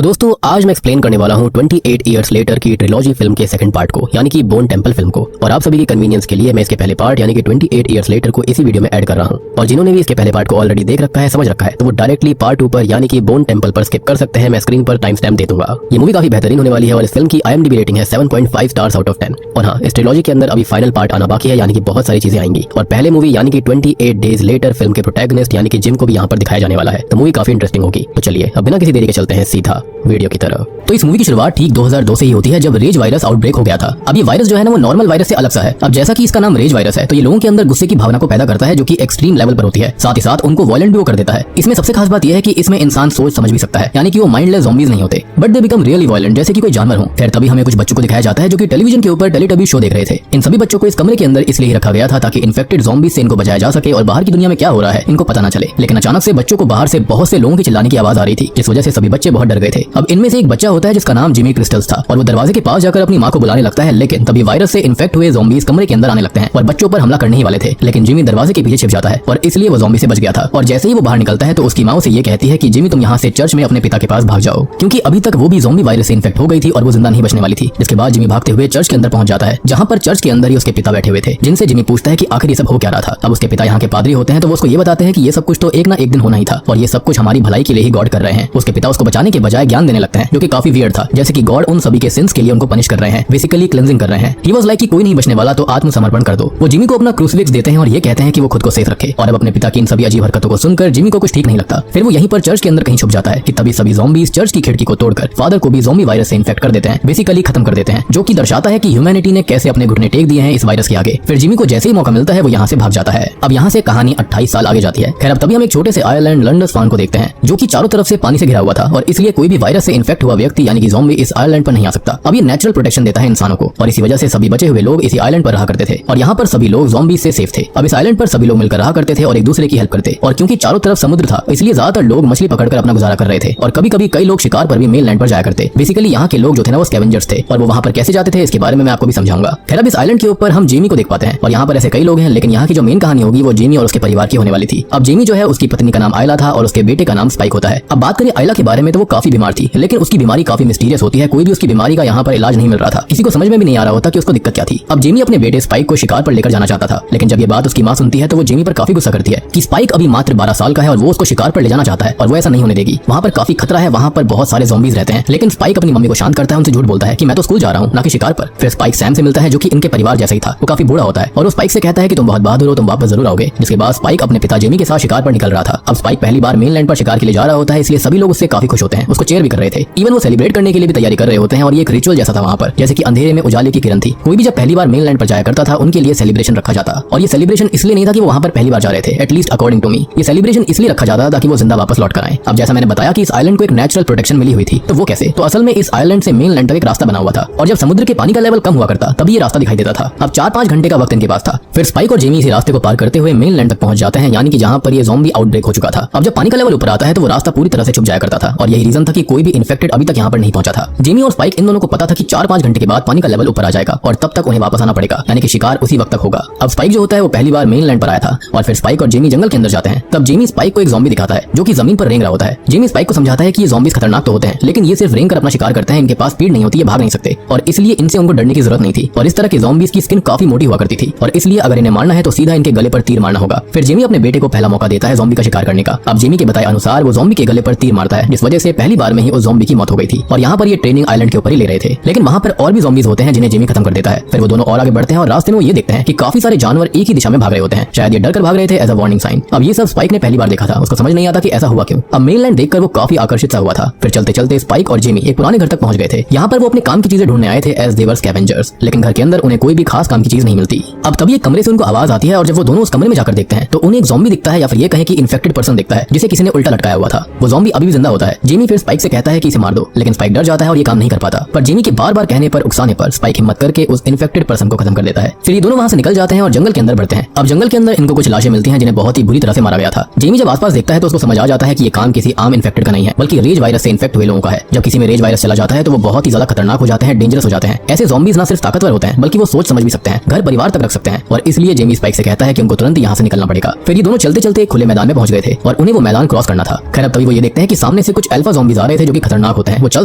तो दोस्तों आज मैं एक्सप्लेन करने वाला हूँ 28 इयर्स लेटर की ट्रिलॉजी फिल्म के सेकंड पार्ट को, यानी कि बोन टेम्पल फिल्म को। और आप सभी की कन्वीनियंस के लिए मैं इसके पहले पार्ट यानी कि 28 इयर्स लेटर को इसी वीडियो में ऐड कर रहा हूँ। और जिन्होंने भी इसके पहले पार्ट को ऑलरेडी देख रखा है, समझ रखा है, तो वो डायरेक्टली पार्ट 2 पर यानी कि बोन टेम्पल पर स्किप कर सकते हैं। मैं स्क्रीन पर टाइम स्टैम्प दे दूंगा। ये मूवी काफी बेहतरीन होने वाली है और इस फिल्म की IMDb रेटिंग है 7.5 स्टार्स आउट ऑफ 10। और हाँ, इस ट्रिलॉजी के अंदर अभी फाइनल पार्ट आना बाकी है, यानी कि बहुत सारी चीजें आएंगी। और पहले मूवी यानी कि 28 डेज लेटर फिल्म के प्रोटैगनिस्ट यानी कि जिम को भी यहाँ पर दिखाया जाने वाला है। तो मूवी काफी इंटरेस्टिंग होगी। तो चलिए अब बिना किसी देरी के चलते हैं सीधा वीडियो की तरफ। तो इस मूवी की शुरुआत ठीक 2002 से ही होती है, जब रेज वायरस आउटब्रेक हो गया था। अब ये वायरस जो है ना, वो नॉर्मल वायरस से अलग सा है। अब जैसा कि इसका नाम रेज वायरस है, तो ये लोगों के अंदर गुस्से की भावना को पैदा करता है, जो कि एक्सट्रीम लेवल पर होती है। साथ ही साथ उनको वायलेंट भी वो कर देता है। इसमें सबसे खास बात यह है कि इसमें इंसान सोच समझ भी सकता है, यानी कि वो माइंडलेस ज़ॉम्बीज नहीं होते, but they become really violent, जैसे कि कोई जानवर हो। खैर तभी हमें कुछ बच्चों को दिखाया जाता है जो कि टेलीविजन के ऊपर टेलीटबी शो देख रहे थे। इन सभी बच्चों को इस कमरे के अंदर इसलिए ही रखा गया था ताकि इन्फेक्टेड ज़ॉम्बीज से इनको बचाया जा सके और बाहर की दुनिया में क्या हो रहा है इनको पता न चले। लेकिन अचानक से बच्चों को बाहर से बहुत से लोगों की चिल्लाने की आवाज आ रही थी, जिस वजह से सभी बच्चे बहुत डर गए थे। अब इनमें से एक बच्चा होता है जिसका नाम जिमी क्रिस्टल्स था, और वो दरवाजे के पास जाकर अपनी माँ को बुलाने लगता है। लेकिन तभी वायरस से इन्फेक्ट हुए ज़ॉम्बीज कमरे के अंदर आने लगते हैं और बच्चों पर हमला करने ही वाले थे। लेकिन जिमी दरवाजे के पीछे छिप जाता है और इसलिए वो ज़ॉम्बी से बच गया था। और जैसे ही वो बाहर निकलता है तो उसकी माँ उसे ये कहती है कि जिमी तुम यहाँ से चर्च में अपने पिता के पास भाग जाओ, क्योंकि अभी तक वो भी ज़ॉम्बी वायरस से इन्फेक्ट हो गई थी और वो जिंदा नहीं बचने वाली थी। जिसके बाद जिमी भागते हुए चर्च के अंदर पहुंच जाता है, जहाँ पर चर्च के अंदर ही उसके पिता बैठे हुए थे, जिनसे जिमी पूछता है कि आखिर ये सब हो क्या रहा था। अब उसके पिता यहाँ के पादरी होते हैं, तो वो उसको ये बताते हैं कि ये सब कुछ तो एक ना एक दिन होना ही था और ये सब कुछ हमारी भलाई के लिए ही गॉड कर रहे हैं। उसके पिता उसको बचाने के बजाय ज्ञान देने लगते हैं, जो कि काफी वियर्ड था, जैसे कि गॉड उन सभी के सिंस के लिए उनको पनिश कर रहे हैं, बेसिकली क्लेंजिंग कर रहे हैं। ही वाज लाइक कि कोई नहीं बचने वाला, तो आत्मसमर्पण कर दो। वो जिमी को अपना क्रूसिफिक्स देते हैं और ये कहते हैं कि वो खुद को सेफ रखे। और अब अपने पिता की इन सभी अजीब हरकतों को सुनकर जिमी को कुछ ठीक नहीं लगता। फिर वो यहीं पर चर्च के अंदर कहीं छुप जाता है कि तभी सभी ज़ॉम्बीज चर्च की खिड़की को तोड़कर फादर को भी ज़ॉम्बी वायरस से इन्फेक्ट कर देते हैं, बेसिकली खत्म कर देते हैं, जो कि दर्शाता है कि ह्यूमैनिटी ने कैसे अपने घुटने टेक दिए हैं इस वायरस के आगे। फिर जिमी को जैसे ही मौका मिलता है वो यहाँ से भाग जाता है। अब यहाँ से कहानी 28 साल आगे जाती है। खैर अब तभी हम एक छोटे से आयरलैंड लंडस फार्म को देखते हैं, जो कि चारों तरफ से पानी से घिरा हुआ था और इसलिए कोई भी वायरस से इन्फेक्ट हुआ व्यक्ति यानी कि ज़ॉम्बी इस आयरलैंड पर नहीं आ सकता। अब ये नेचुरल प्रोटेक्शन देता है इंसानों को, और इसी वजह से सभी बचे हुए लोग इसी आइलैंड पर रहा करते थे और यहाँ पर सभी लोग ज़ॉम्बी से सेफ थे। अब इस आइलैंड पर सभी लोग मिलकर रहा करते थे और एक दूसरे की हेल्प करते, और क्योंकि चारों तरफ समुद्र था इसलिए ज्यादातर लोग मछली पकड़कर अपना गुजारा कर रहे थे। और कभी कभी कई लोग शिकार पर भी मेन लैंड पर जाया करते। बेसिकली यहाँ के लोग जो थे ना वो स्कैवेंजर्स थे, और वो वहाँ पर कैसे जाते थे इसके बारे में मैं आपको भी समझाऊंगा। खैर अब इस आइलैंड के ऊपर हम जिमी को देख पाते हैं और यहाँ पर ऐसे कई लोग हैं, लेकिन यहाँ की जो मेन कहानी होगी वो जिमी और उसके परिवार की होने वाली थी। अब जिमी जो है उसकी पत्नी का नाम आयला था और उसके बेटे का नाम स्पाइक होता है। अब बात करें आयला के बारे में, तो वो काफी बीमार थी, लेकिन उसकी बीमारी काफी मिस्टीरियस होती है। कोई भी उसकी बीमारी का यहाँ पर इलाज नहीं मिल रहा था, किसी को समझ में भी नहीं आ रहा होता कि उसको दिक्कत क्या थी। अब जिमी अपने बेटे स्पाइक को शिकार पर लेकर जाना चाहता था, लेकिन जब ये बात उसकी माँ सुनती है तो वो जिमी पर काफी गुस्सा करती है कि स्पाइक अभी मात्र 12 साल का है और वो उसको शिकार पर ले जाना चाहता है और वो ऐसा नहीं होने देगी। वहाँ पर काफी खतरा है, वहाँ पर बहुत सारे ज़ॉम्बीज रहते हैं। लेकिन स्पाइक अपनी मम्मी को शांत करता है, उनसे झूठ बोलता है कि मैं तो स्कूल जा रहा हूँ, ना कि शिकार पर। फिर स्पाइक सैम से मिलता है, जो कि इनके परिवार जैसा ही था। वो काफी बूढ़ा होता है और वो स्पाइक से कहता है कि तुम बहुत बहादुर हो, तुम वापस जरूर आओगे। जिसके बाद स्पाइक अपने पिता जिमी के साथ शिकार पर निकल रहा था। अब स्पाइक पहली बार मेनलैंड पर शिकार के लिए जा रहा होता है, इसलिए सभी लोग उससे काफी खुश होते हैं, उसको चेयर भी कर रहे थे। इवन वो सेलिब्रेट करने के लिए भी तैयारी कर रहे होते हैं और ये एक रिचुअल जैसा था वहाँ पर, जैसे कि अंधेरे में उजाले की किरण थी। कोई भी जब पहली बार मेनलैंड पर जाया करता था उनके लिए सेलिब्रेशन रखा जाता, और ये सेलिब्रेशन इसलिए नहीं था कि वो वहाँ पर पहली बार जा रहे थे, एटलीस्ट अकॉर्डिंग टू मी। ये सेलिब्रेशन इसलिए रखा जाता ताकि वो जिंदा वापस लौट कर आए। अब जैसा मैंने बताया कि इस आइलैंड को एक नेचुरल प्रोटेक्शन मिली हुई थी, तो वो कैसे? तो असल में इस आइलैंड से मेनलैंड तक एक रास्ता बना हुआ था, और जब समुद्र के पानी का लेवल कम हुआ करता तभी ये रास्ता दिखाई देता था। अब 4-5 घंटे का वक्त इनके पास था। फिर स्पाइक और जिमी इस रास्ते को पार करते हुए मेनलैंड तक पहुंच जाते हैं, यानी कि जहां पर ये ज़ॉम्बी आउटब्रेक हो चुका था। अब जब पानी का लेवल ऊपर आता है तो वो रास्ता पूरी तरह से छुप जाया करता था, और यही रीजन था कि कोई भी इन्फेक्टेड अभी तक यहाँ पर नहीं पहुंचा था। जिमी और स्पाइक इन दोनों को पता था कि 4-5 घंटे के बाद पानी का लेवल ऊपर आ जाएगा और तब तक उन्हें वापस आना पड़ेगा, यानी कि शिकार उसी वक्त तक होगा। अब स्पाइक जो होता है वो पहली बार मेनलैंड पर आया था, और फिर स्पाइक और जिमी जंगल के अंदर जाते हैं। तब जिमी स्पाइक को एक ज़ॉम्बी दिखाता है जो कि जमीन पर रेंग रहा होता है। जिमी स्पाइक को समझाता है कि ये ज़ॉम्बीज खतरनाक तो होते हैं, लेकिन ये सिर्फ रेंग कर अपना शिकार करते हैं, इनके पास स्पीड नहीं होती, ये भाग नहीं सकते, और इसलिए इनसे उनको डरने की जरूरत नहीं थी। और इस तरह के ज़ॉम्बीज की स्किन काफी मोटी हुआ करती थी, और इसलिए अगर इन्हें मारना है तो सीधा इनके गले पर तीर मारना होगा। फिर जिमी अपने बेटे को पहला मौका देता है ज़ॉम्बी का शिकार करने का। अब जिमी के बताए अनुसार वो ज़ॉम्बी के गले पर तीर मारता है, जिस वजह से पहली बार में ही उस ज़ॉम्बी की मौत हो गई थी। और यहाँ पर ये ट्रेनिंग आइलैंड के ऊपर ही ले रहे थे, लेकिन वहाँ पर और भी ज़ॉम्बीज होते हैं जिन्हें जिमी खत्म कर देता है। फिर वो दोनों और आगे बढ़ते हैं और रास्ते में वो ये देखते हैं कि काफी सारे जानवर एक ही दिशा में भाग रहे होते हैं, शायद ये डर कर भाग रहे थे एज अ वार्निंग साइन। अब ये सब स्पाइक ने पहली बार देखा था, उसको समझ नहीं आता कि ऐसा हुआ क्यों। अब मेनलैंड देखकर वो काफी आकर्षित सा हुआ था। फिर चलते चलते स्पाइक और जिमी एक पुराने घर तक पहुंच गए थे। यहाँ पर वो अपने काम की चीजें ढूंढने आए थे एज दे वर स्कैवेंजर्स, लेकिन घर के अंदर उन्हें कोई भी खास काम की चीज नहीं मिलती। अब तभी एक कमरे से उनको आवाज आती है, और जब वो दोनों उस कमरे में जाकर देखते हैं तो उन्हें एक ज़ॉम्बी दिखता है, या फिर ये कहें कि इन्फेक्टेड पर्सन दिखता है जिसे किसी ने उल्टा लटकाया हुआ था। वो ज़ॉम्बी अभी भी जिंदा होता है। जिमी फिर स्पाइक से कहता है कि इसे मार दो, लेकिन स्पाइक डर जाता है और ये काम नहीं कर पाता। पर जिमी के बार बार कहने पर, उकसाने पर स्पाइक हिम्मत करके उस इन्फेक्टेड पर्सन को खत्म कर देता है। फिर ये दोनों वहाँ से निकल जाते हैं और जंगल के अंदर बढ़ते हैं। अब जंगल के अंदर इनको कुछ लाशें मिलती हैं जिन्हें बहुत ही बुरी तरह से मारा गया था। जिमी जब आसपास देखता है तो उसको समझ आ जाता है कि ये काम किसी आम इन्फेक्टेड का नहीं है, बल्कि रेज वायरस से इन्फेक्ट हुए लोगों का है। जब किसी में रेज वायरस चला जाता है तो वो बहुत ही ज्यादा खतरनाक हो जाते हैं, डेंजरस हो जाते हैं। ऐसे ज़ॉम्बीज ना सिर्फ ताकतवर होते हैं बल्कि वो सोच समझ भी सकते हैं, घर परिवार तक रख सकते हैं, और इसलिए जिमी स्पाइक से कहता है कि उनको तुरंत यहाँ से निकलना पड़ेगा। फिर ये दोनों चलते चलते एक खुले मैदान में पहुंच गए थे और उन्हें वो मैदान क्रॉस करना था। खैर अब तभी वो ये देखते हैं कि सामने से कुछ अल्फा ज़ॉम्बीज आ रहे थे जो कि खतरनाक होते हैं। वो चल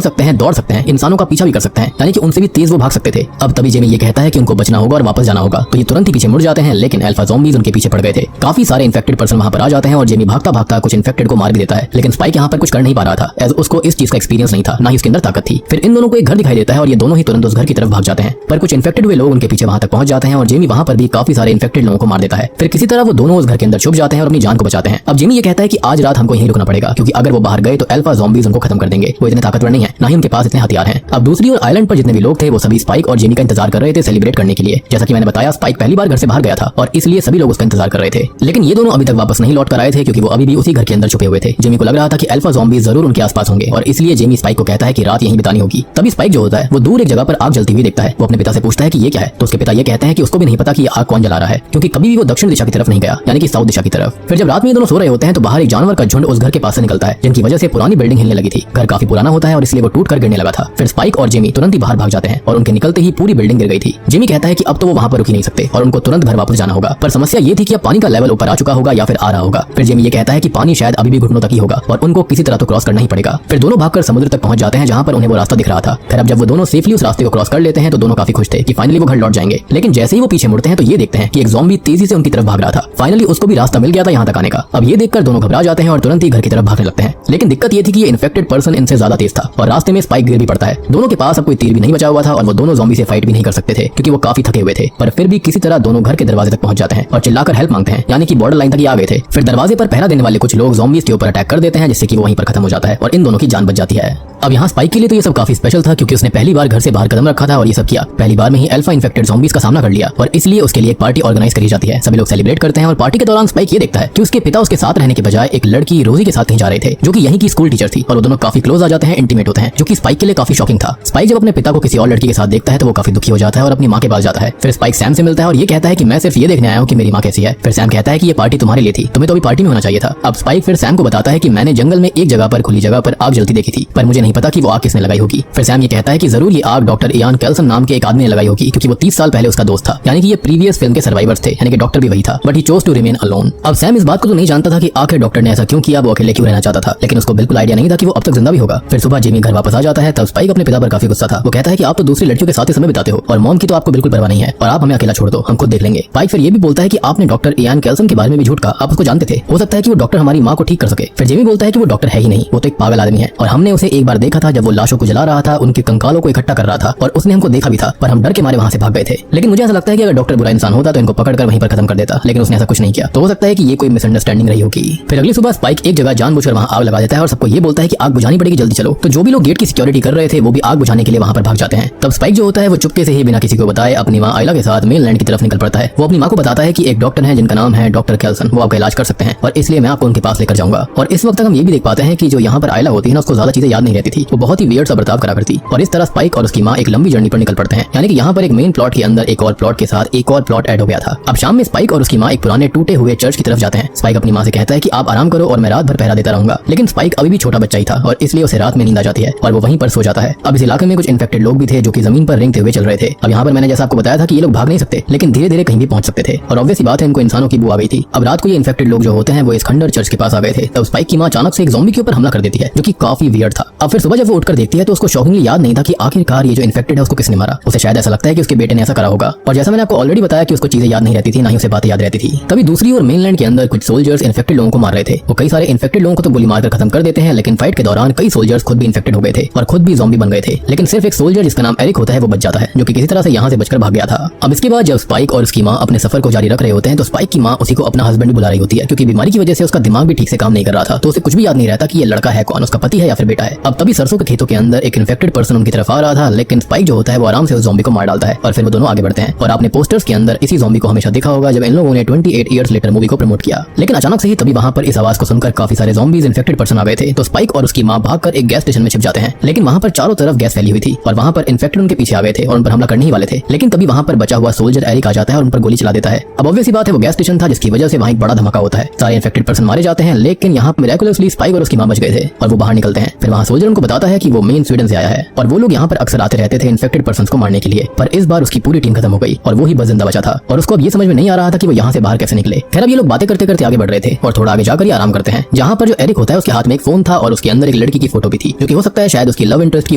सकते हैं, दौड़ सकते हैं, इंसानों का पीछा भी कर सकते हैं, यानी कि उनसे भी तेज वो भाग सकते थे। अब तभी जेमी ये कहता है कि उनको बचना होगा और वापस जाना होगा, तो ये तुरंत ही पीछे मुड़ जाते हैं, लेकिन अल्फा ज़ॉम्बीज़ उनके पीछे पड़ गए थे। काफी सारे इन्फेक्टेड पर्सन वहां पर आ जाते हैं और जेमी भागता भागता कुछ इन्फेक्टेड को मार भी देता है, लेकिन स्पाइक यहाँ पर कुछ कर नहीं पा रहा था, एज उसको इस चीज का एक्सपीरियंस नहीं था, ना ही उसके अंदर ताकत थी। फिर इन दोनों को एक घर दिखाई देता है और ये दोनों ही तुरंत उस घर की तरफ भाग जाते हैं, पर कुछ इन्फेक्टेड हुए लोग उनके पीछे वहां तक पहुंच जाते हैं और जेमी वहां पर भी काफी सारे इन्फेक्टेड लोगों को मार देता है। फिर किसी तरह वो दोनों उस घर के अंदर छुप जाते हैं और अपनी जान को बचाते हैं। अब जेमी ये कहता है कि आज रात हमको यहीं रुकना पड़ेगा, क्योंकि अगर वो बाहर गए तो अल्फा ज़ॉम्बीज़ उनको खत्म कर देंगे। वो इतने ताकतवर नहीं है, ना ही उनके पास इतने हथियार हैं। अब दूसरी ओर आइलैंड पर जितने भी लोग थे वो सभी स्पाइक और जेमी का इंतजार कर रहे थे सेलिब्रेट करने के लिए। जैसा कि मैंने बताया, स्पाइक पहली बार घर से बाहर गया था और इसलिए सभी लोग उसका इंतजार कर रहे थे, लेकिन ये दोनों अभी तक वापस नहीं लौट कर आए थे, क्योंकि वो अभी भी उसी घर के अंदर छुपे हुए थे। जेमी को लग रहा था कि अल्फा ज़ॉम्बीज़ जरूर उनके आसपास होंगे और इसलिए जेमी स्पाइक को कहता है कि रात यहीं बितानी होगी। तभी स्पाइक जो होता है वो दूर एक जगह पर आग जलती हुई देखता है। वो अपने पिता से पूछता है कि ये क्या है, तो उसके पिता ये कहते हैं कि उसको भी नहीं पता कि ये आग कौन जला रहा है, क्योंकि कभी भी वो दक्षिण दिशा की तरफ नहीं गया, यानी कि साउथ दिशा की तरफ। फिर जब रात में ये दोनों सो रहे होते हैं तो बाहर एक जानवर का झुंड उस घर के पास से निकलता है, जिनकी वजह से पुरानी बिल्डिंग हिलने लगी थी। घर काफी पुराना होता है और इसलिए वो टूट कर गिरने लगा था। फिर स्पाइक और जेमी तुरंत ही बाहर भाग जाते हैं और उनके निकलते ही पूरी बिल्डिंग गिर गई थी। जेमी कहता है कि अब तो वो वहां पर रुक ही नहीं सकते और उनको तुरंत घर वापस जाना होगा, पर समस्या ये थी कि अब पानी का लेवल ऊपर आ चुका होगा या फिर आ रहा होगा। फिर जेमी ये कहता है कि पानी शायद अभी भी घुटनों तक ही होगा और उनको किसी तरह तो क्रॉस करना ही पड़ेगा। फिर दोनों भागकर समुद्र तक पहुंच जाते हैं, जहां पर उन्हें वो रास्ता दिख रहा था। फिर अब जब वो दोनों सेफली उस रास्ते को क्रॉस कर लेते हैं तो दोनों काफी खुश थे कि फाइनली वो घर लौट जाएंगे। लेकिन जैसे ही वो पीछे मुड़ते हैं तो ये देखते हैं कि एक ज़ॉम्बी तेजी से उनकी तरफ भाग रहा था। फाइनली उसको भी रास्ता मिल गया था यहाँ तक आने का। अब ये देखकर दोनों घबरा जाते हैं और तुरंत ही घर की तरफ भागने लगते हैं। लेकिन दिक्कत ये थी कि ये इन्फेक्टेड पर्सन इनसे ज्यादा तेज था और रास्ते में स्पाइक गिर भी पड़ता है। दोनों के पास अब कोई तीर भी नहीं बचा हुआ था और वो दोनों ज़ॉम्बी से फाइट भी नहीं कर सकते थे, क्योंकि वो काफी थके हुए थे। पर फिर भी किसी तरह दोनों घर के दरवाजे तक पहुंच जाते हैं और चिल्लाकर हेल्प मांगते हैं, यानी कि बॉर्डर लाइन तक ये आ गए थे। फिर दरवाजे पर पहरा देने वाले कुछ लोग ज़ॉम्बीज़ के ऊपर अटैक कर देते हैं, जिससे कि वो वहीं पर खत्म हो जाता है और इन दोनों की जान बच जाती है। अब यहाँ स्पाइक के लिए तो ये सब काफी स्पेशल था, क्योंकि उसने पहली बार घर से बाहर कदम रखा था और ये सब किया। पहली बार में ही अल्फा इन्फेक्टेड ज़ॉम्बीज़ का सामना कर लिया और इसलिए उसके लिए एक पार्टी ऑर्गेनाइज करी जाती है। सभी लोग सेलिब्रेट करते हैं और पार्टी के दौरान स्पाइक ये देखता है कि उसके पिता उसके साथ रहने के बजाय एक लड़की रोजी के साथ कहीं जा रहे थे, जो कि यहीं की स्कूल टीचर थी, और वो दोनों काफी क्लोज आ जाते हैं, इंटीमेट होते हैं, जो कि स्पाइक के लिए काफी शॉकिंग था। स्पाइक जब अपने पिता को किसी और लड़की के साथ देखता है तो वो काफी दुखी हो जाता है और अपनी माँ के पास जाता है। फिर स्पाइक सैम से मिलता है और ये कहता है कि मैं सिर्फ ये देखने आया हूँ कि मेरी माँ कैसी है। फिर सैम कहता है कि ये पार्टी तुम्हारे लिए थी, तुम्हें तो अभी पार्टी में होना चाहिए था। अब स्पाइक फिर सैम को बताता है कि मैंने जंगल में एक जगह पर खुली जगह पर आग जलती देखी थी, पर मुझे नहीं पता कि वो आग किसने लगाई होगी। फिर सैम ये कहता है कि जरूर ये आग डॉक्टर इयान कैल्सन नाम के एक आदमी ने लगाई होगी, क्योंकि वो 30 साल पहले उसका दोस्त था, यानी कि ये प्रीवियस फिल्म के सर्वाइवर्स थे, यानी कि डॉक्टर भी वही था, but he chose to remain alone. अब सैम इस बात को तो नहीं जानता था कि आखिर डॉक्टर ने ऐसा क्यों किया, वो अकेले क्यों रहना चाहता था, लेकिन उसको बिल्कुल आइडिया नहीं था कि वो अब तक जिंदा भी होगा। फिर सुबह जेमी घर वापस आ जाता है, तब स्पाइक अपने पिता पर काफी गुस्सा था। वो कहता है कि आप तो दूसरी लड़कियों के साथ ही समय बिताते हो और मॉम की तो आपको बिल्कुल परवाह नहीं है और आप हमें अकेला छोड़ दो, हम खुद देख लेंगे। स्पाइक फिर ये भी बोलता है कि आपने डॉक्टर इयान कैल्सन के बारे में भी झूठ कहा, आप उसको जानते थे, हो सकता है कि वो डॉक्टर हमारी माँ को ठीक कर सके। फिर जेमी बोलता है कि वो डॉक्टर है ही नहीं, वो तो एक पागल आदमी है और हमने उसे एक बार देखा था जब वो लाशों को जला रहा था, उनके कंकालों को इकट्ठा कर रहा था और उसने हमको देखा भी था, पर हम डर के मारे वहां से भाग गए थे। लेकिन मुझे ऐसा लगता है कि अगर डॉक्टर बुरा इंसान होता तो इनको पकड़कर वहीं पर खत्म कर देता, लेकिन उसने ऐसा कुछ नहीं किया, तो हो सकता है कि ये कोई मिसअंडरस्टैंडिंग रही होगी। फिर अगली सुबह स्पाइक एक जगह जानबूझकर वहां आग लगा देता है और सबको ये बोलता है कि आग बुझानी पड़ेगी, जल्दी चलो। तो जो भी लोग गेट की सिक्योरिटी कर रहे थे वो भी आग बुझाने के लिए वहां पर भाग जाते हैं। तब स्पाइक जो होता है वो चुपके से ही बिना किसी को बताए अपनी माँ आयला के साथ मेनलैंड की तरफ निकल पड़ता है। वो अपनी माँ को बताता है कि एक डॉक्टर है जिनका नाम है डॉक्टर कैल्सन, वो आपका इलाज कर सकते हैं और इसलिए मैं आपको उनके पास लेकर जाऊंगा। और इस वक्त तक हम ये भी देख पाते हैं कि जो यहाँ पर आयला होती है ना, उसको ज्यादा चीजें याद नहीं रहती थी, वो बहुत ही वियर्ड सा बर्ताव करा करती। और इस तरह स्पाइक और उसकी माँ एक लंबी जर्नी पर निकल पड़ते हैं, यानी कि यहाँ पर एक मेन प्लॉट के अंदर एक और प्लॉट के साथ एक और प्लॉट ऐड हो गया था। अब शाम में स्पाइक और उसकी माँ एक पुराने टूटे हुए चर्च की तरफ जाते हैं। स्पाइक अपनी माँ से कहता है कि आप आराम करो और मैं रात भर पहरा देता रहूंगा, लेकिन स्पाइक अभी भी छोटा बच्चा ही था और इसलिए उसे रात में नींद आ जाती है और वो वहीं पर सो जाता है। अब इस इलाके में कुछ इन्फेक्टेड लोग भी थे जो कि जमीन पर रेंगते हुए चल रहे थे। अब यहाँ पर मैंने जैसा आपको बताया था कि ये लोग भाग नहीं सकते, लेकिन धीरे धीरे कहीं भी पहुंच सकते थे और ऑब्वियस बात है इनको इंसानों की बू आ गई थी। अब रात को ये इन्फेक्टेड लोग जो होते हैं वो इस खंडर चर्च के पास आ गए थे। तब स्पाइक की माँ अचानक से एक ज़ॉम्बी के ऊपर हमला कर देती है, जो कि काफी वियर्ड था। अब फिर सुबह जब वो उठकर देखती है तो उसको शॉकिंगली याद नहीं था कि आखिरकार ये जो इन्फेक्टेड है उसको किसने मारा। उसे शायद ऐसा लगता है कि उसके बेटे ने ऐसा करा होगा, और जैसा मैंने आपको ऑलरेडी बताया कि उसको चीजें याद नहीं रहती थी, ना ही उसे बातें याद रहती थी। तभी दूसरी ओर मेनलैंड के अंदर कुछ सोल्जर्स इन्फेक्टेड लोगों को मार रहे थे। वो कई सारे इन्फेक्टेड लोगों को तो गोली मारकर खत्म कर देते हैं, लेकिन फाइट के दौरान कई सोल्जर्स खुद भी इन्फेक्टेड हो गए थे और खुद भी ज़ॉम्बी बन गए थे। लेकिन सिर्फ एक सोल्जर जिसका नाम एरिक होता है वो बच जाता है, जो कि किसी तरह से यहाँ से बचकर भाग गया था। अब इसके बाद जब स्पाइक और उसकी माँ अपने सफर को जारी रख रहे होते हैं तो स्पाइक की माँ उसी को अपना हस्बैंड भी बुला रही होती है, क्योंकि बीमारी की वजह से उसका दिमाग भी ठीक से काम नहीं कर रहा था, तो उसे कुछ भी याद नहीं रहता कि ये लड़का है कौन, उसका पति है या फिर बेटा है। अब तभी सरसों के खेतों के अंदर एक इन्फेक्टेड पर्सन उनकी तरफ आ रहा था, लेकिन स्पाइक जो होता है वो आराम से उस ज़ॉम्बी को मार डालता है और फिर वो दोनों आगे बढ़ते हैं। और आपने पोस्टर्स के अंदर इसी ज़ॉम्बी को हमेशा देखा होगा जब इन लोगों ने 28 ईयर्स लेटर मूवी को प्रमोट किया। लेकिन अचानक से ही तभी वहां पर इस आवाज को सुनकर काफी सारे ज़ॉम्बीज इन्फेक्टेड पर्सन आ गए थे। तो स्पाइक और उसकी माँ भागकर एक गैस स्टेशन में छिप जाते हैं, लेकिन वहां पर चारों तरफ गैस फैली हुई थी और वहां पर इन्फेक्टेड उनके पीछे आ गए थे और उन पर हमला करने ही वाले थे। लेकिन तभी वहां पर बचा हुआ सोल्जर एरिक आ जाता है और उन पर गोली चला देता है। अब ऑब्वियस बात है वो गैस स्टेशन था, जिसकी वजह से वहां एक बड़ा धमाका होता है। सारे इन्फेक्टेड पर्सन मारे जाते हैं, लेकिन यहाँ मिरेकुलसली स्पाइक और उसकी माँ बच गए थे और वो बाहर निकलते हैं। फिर वहाँ सोल्जर उनको बताता है कि वो मेन स्वीडन से आया है और वो लोग यहाँ पर अक्सर आते रहते थे इन्फेक्टेड पर्सन्स को मारने के लिए, पर इस बार उसकी पूरी टीम खत्म हो गई और वो ही बस जिंदा बचा था और उसको अब ये समझ में नहीं आ रहा था कि वो यहाँ से बाहर कैसे निकले। खैर अब ये लोग बातें करते करते आगे बढ़ रहे थे और थोड़ा आगे जाकर ये आराम करते हैं, जहाँ पर जो एरिक होता है उसके हाथ में एक फोन था और उसके अंदर एक लड़की की फोटो भी थी, जो कि हो सकता है शायद उसकी लव इंटरेस्ट की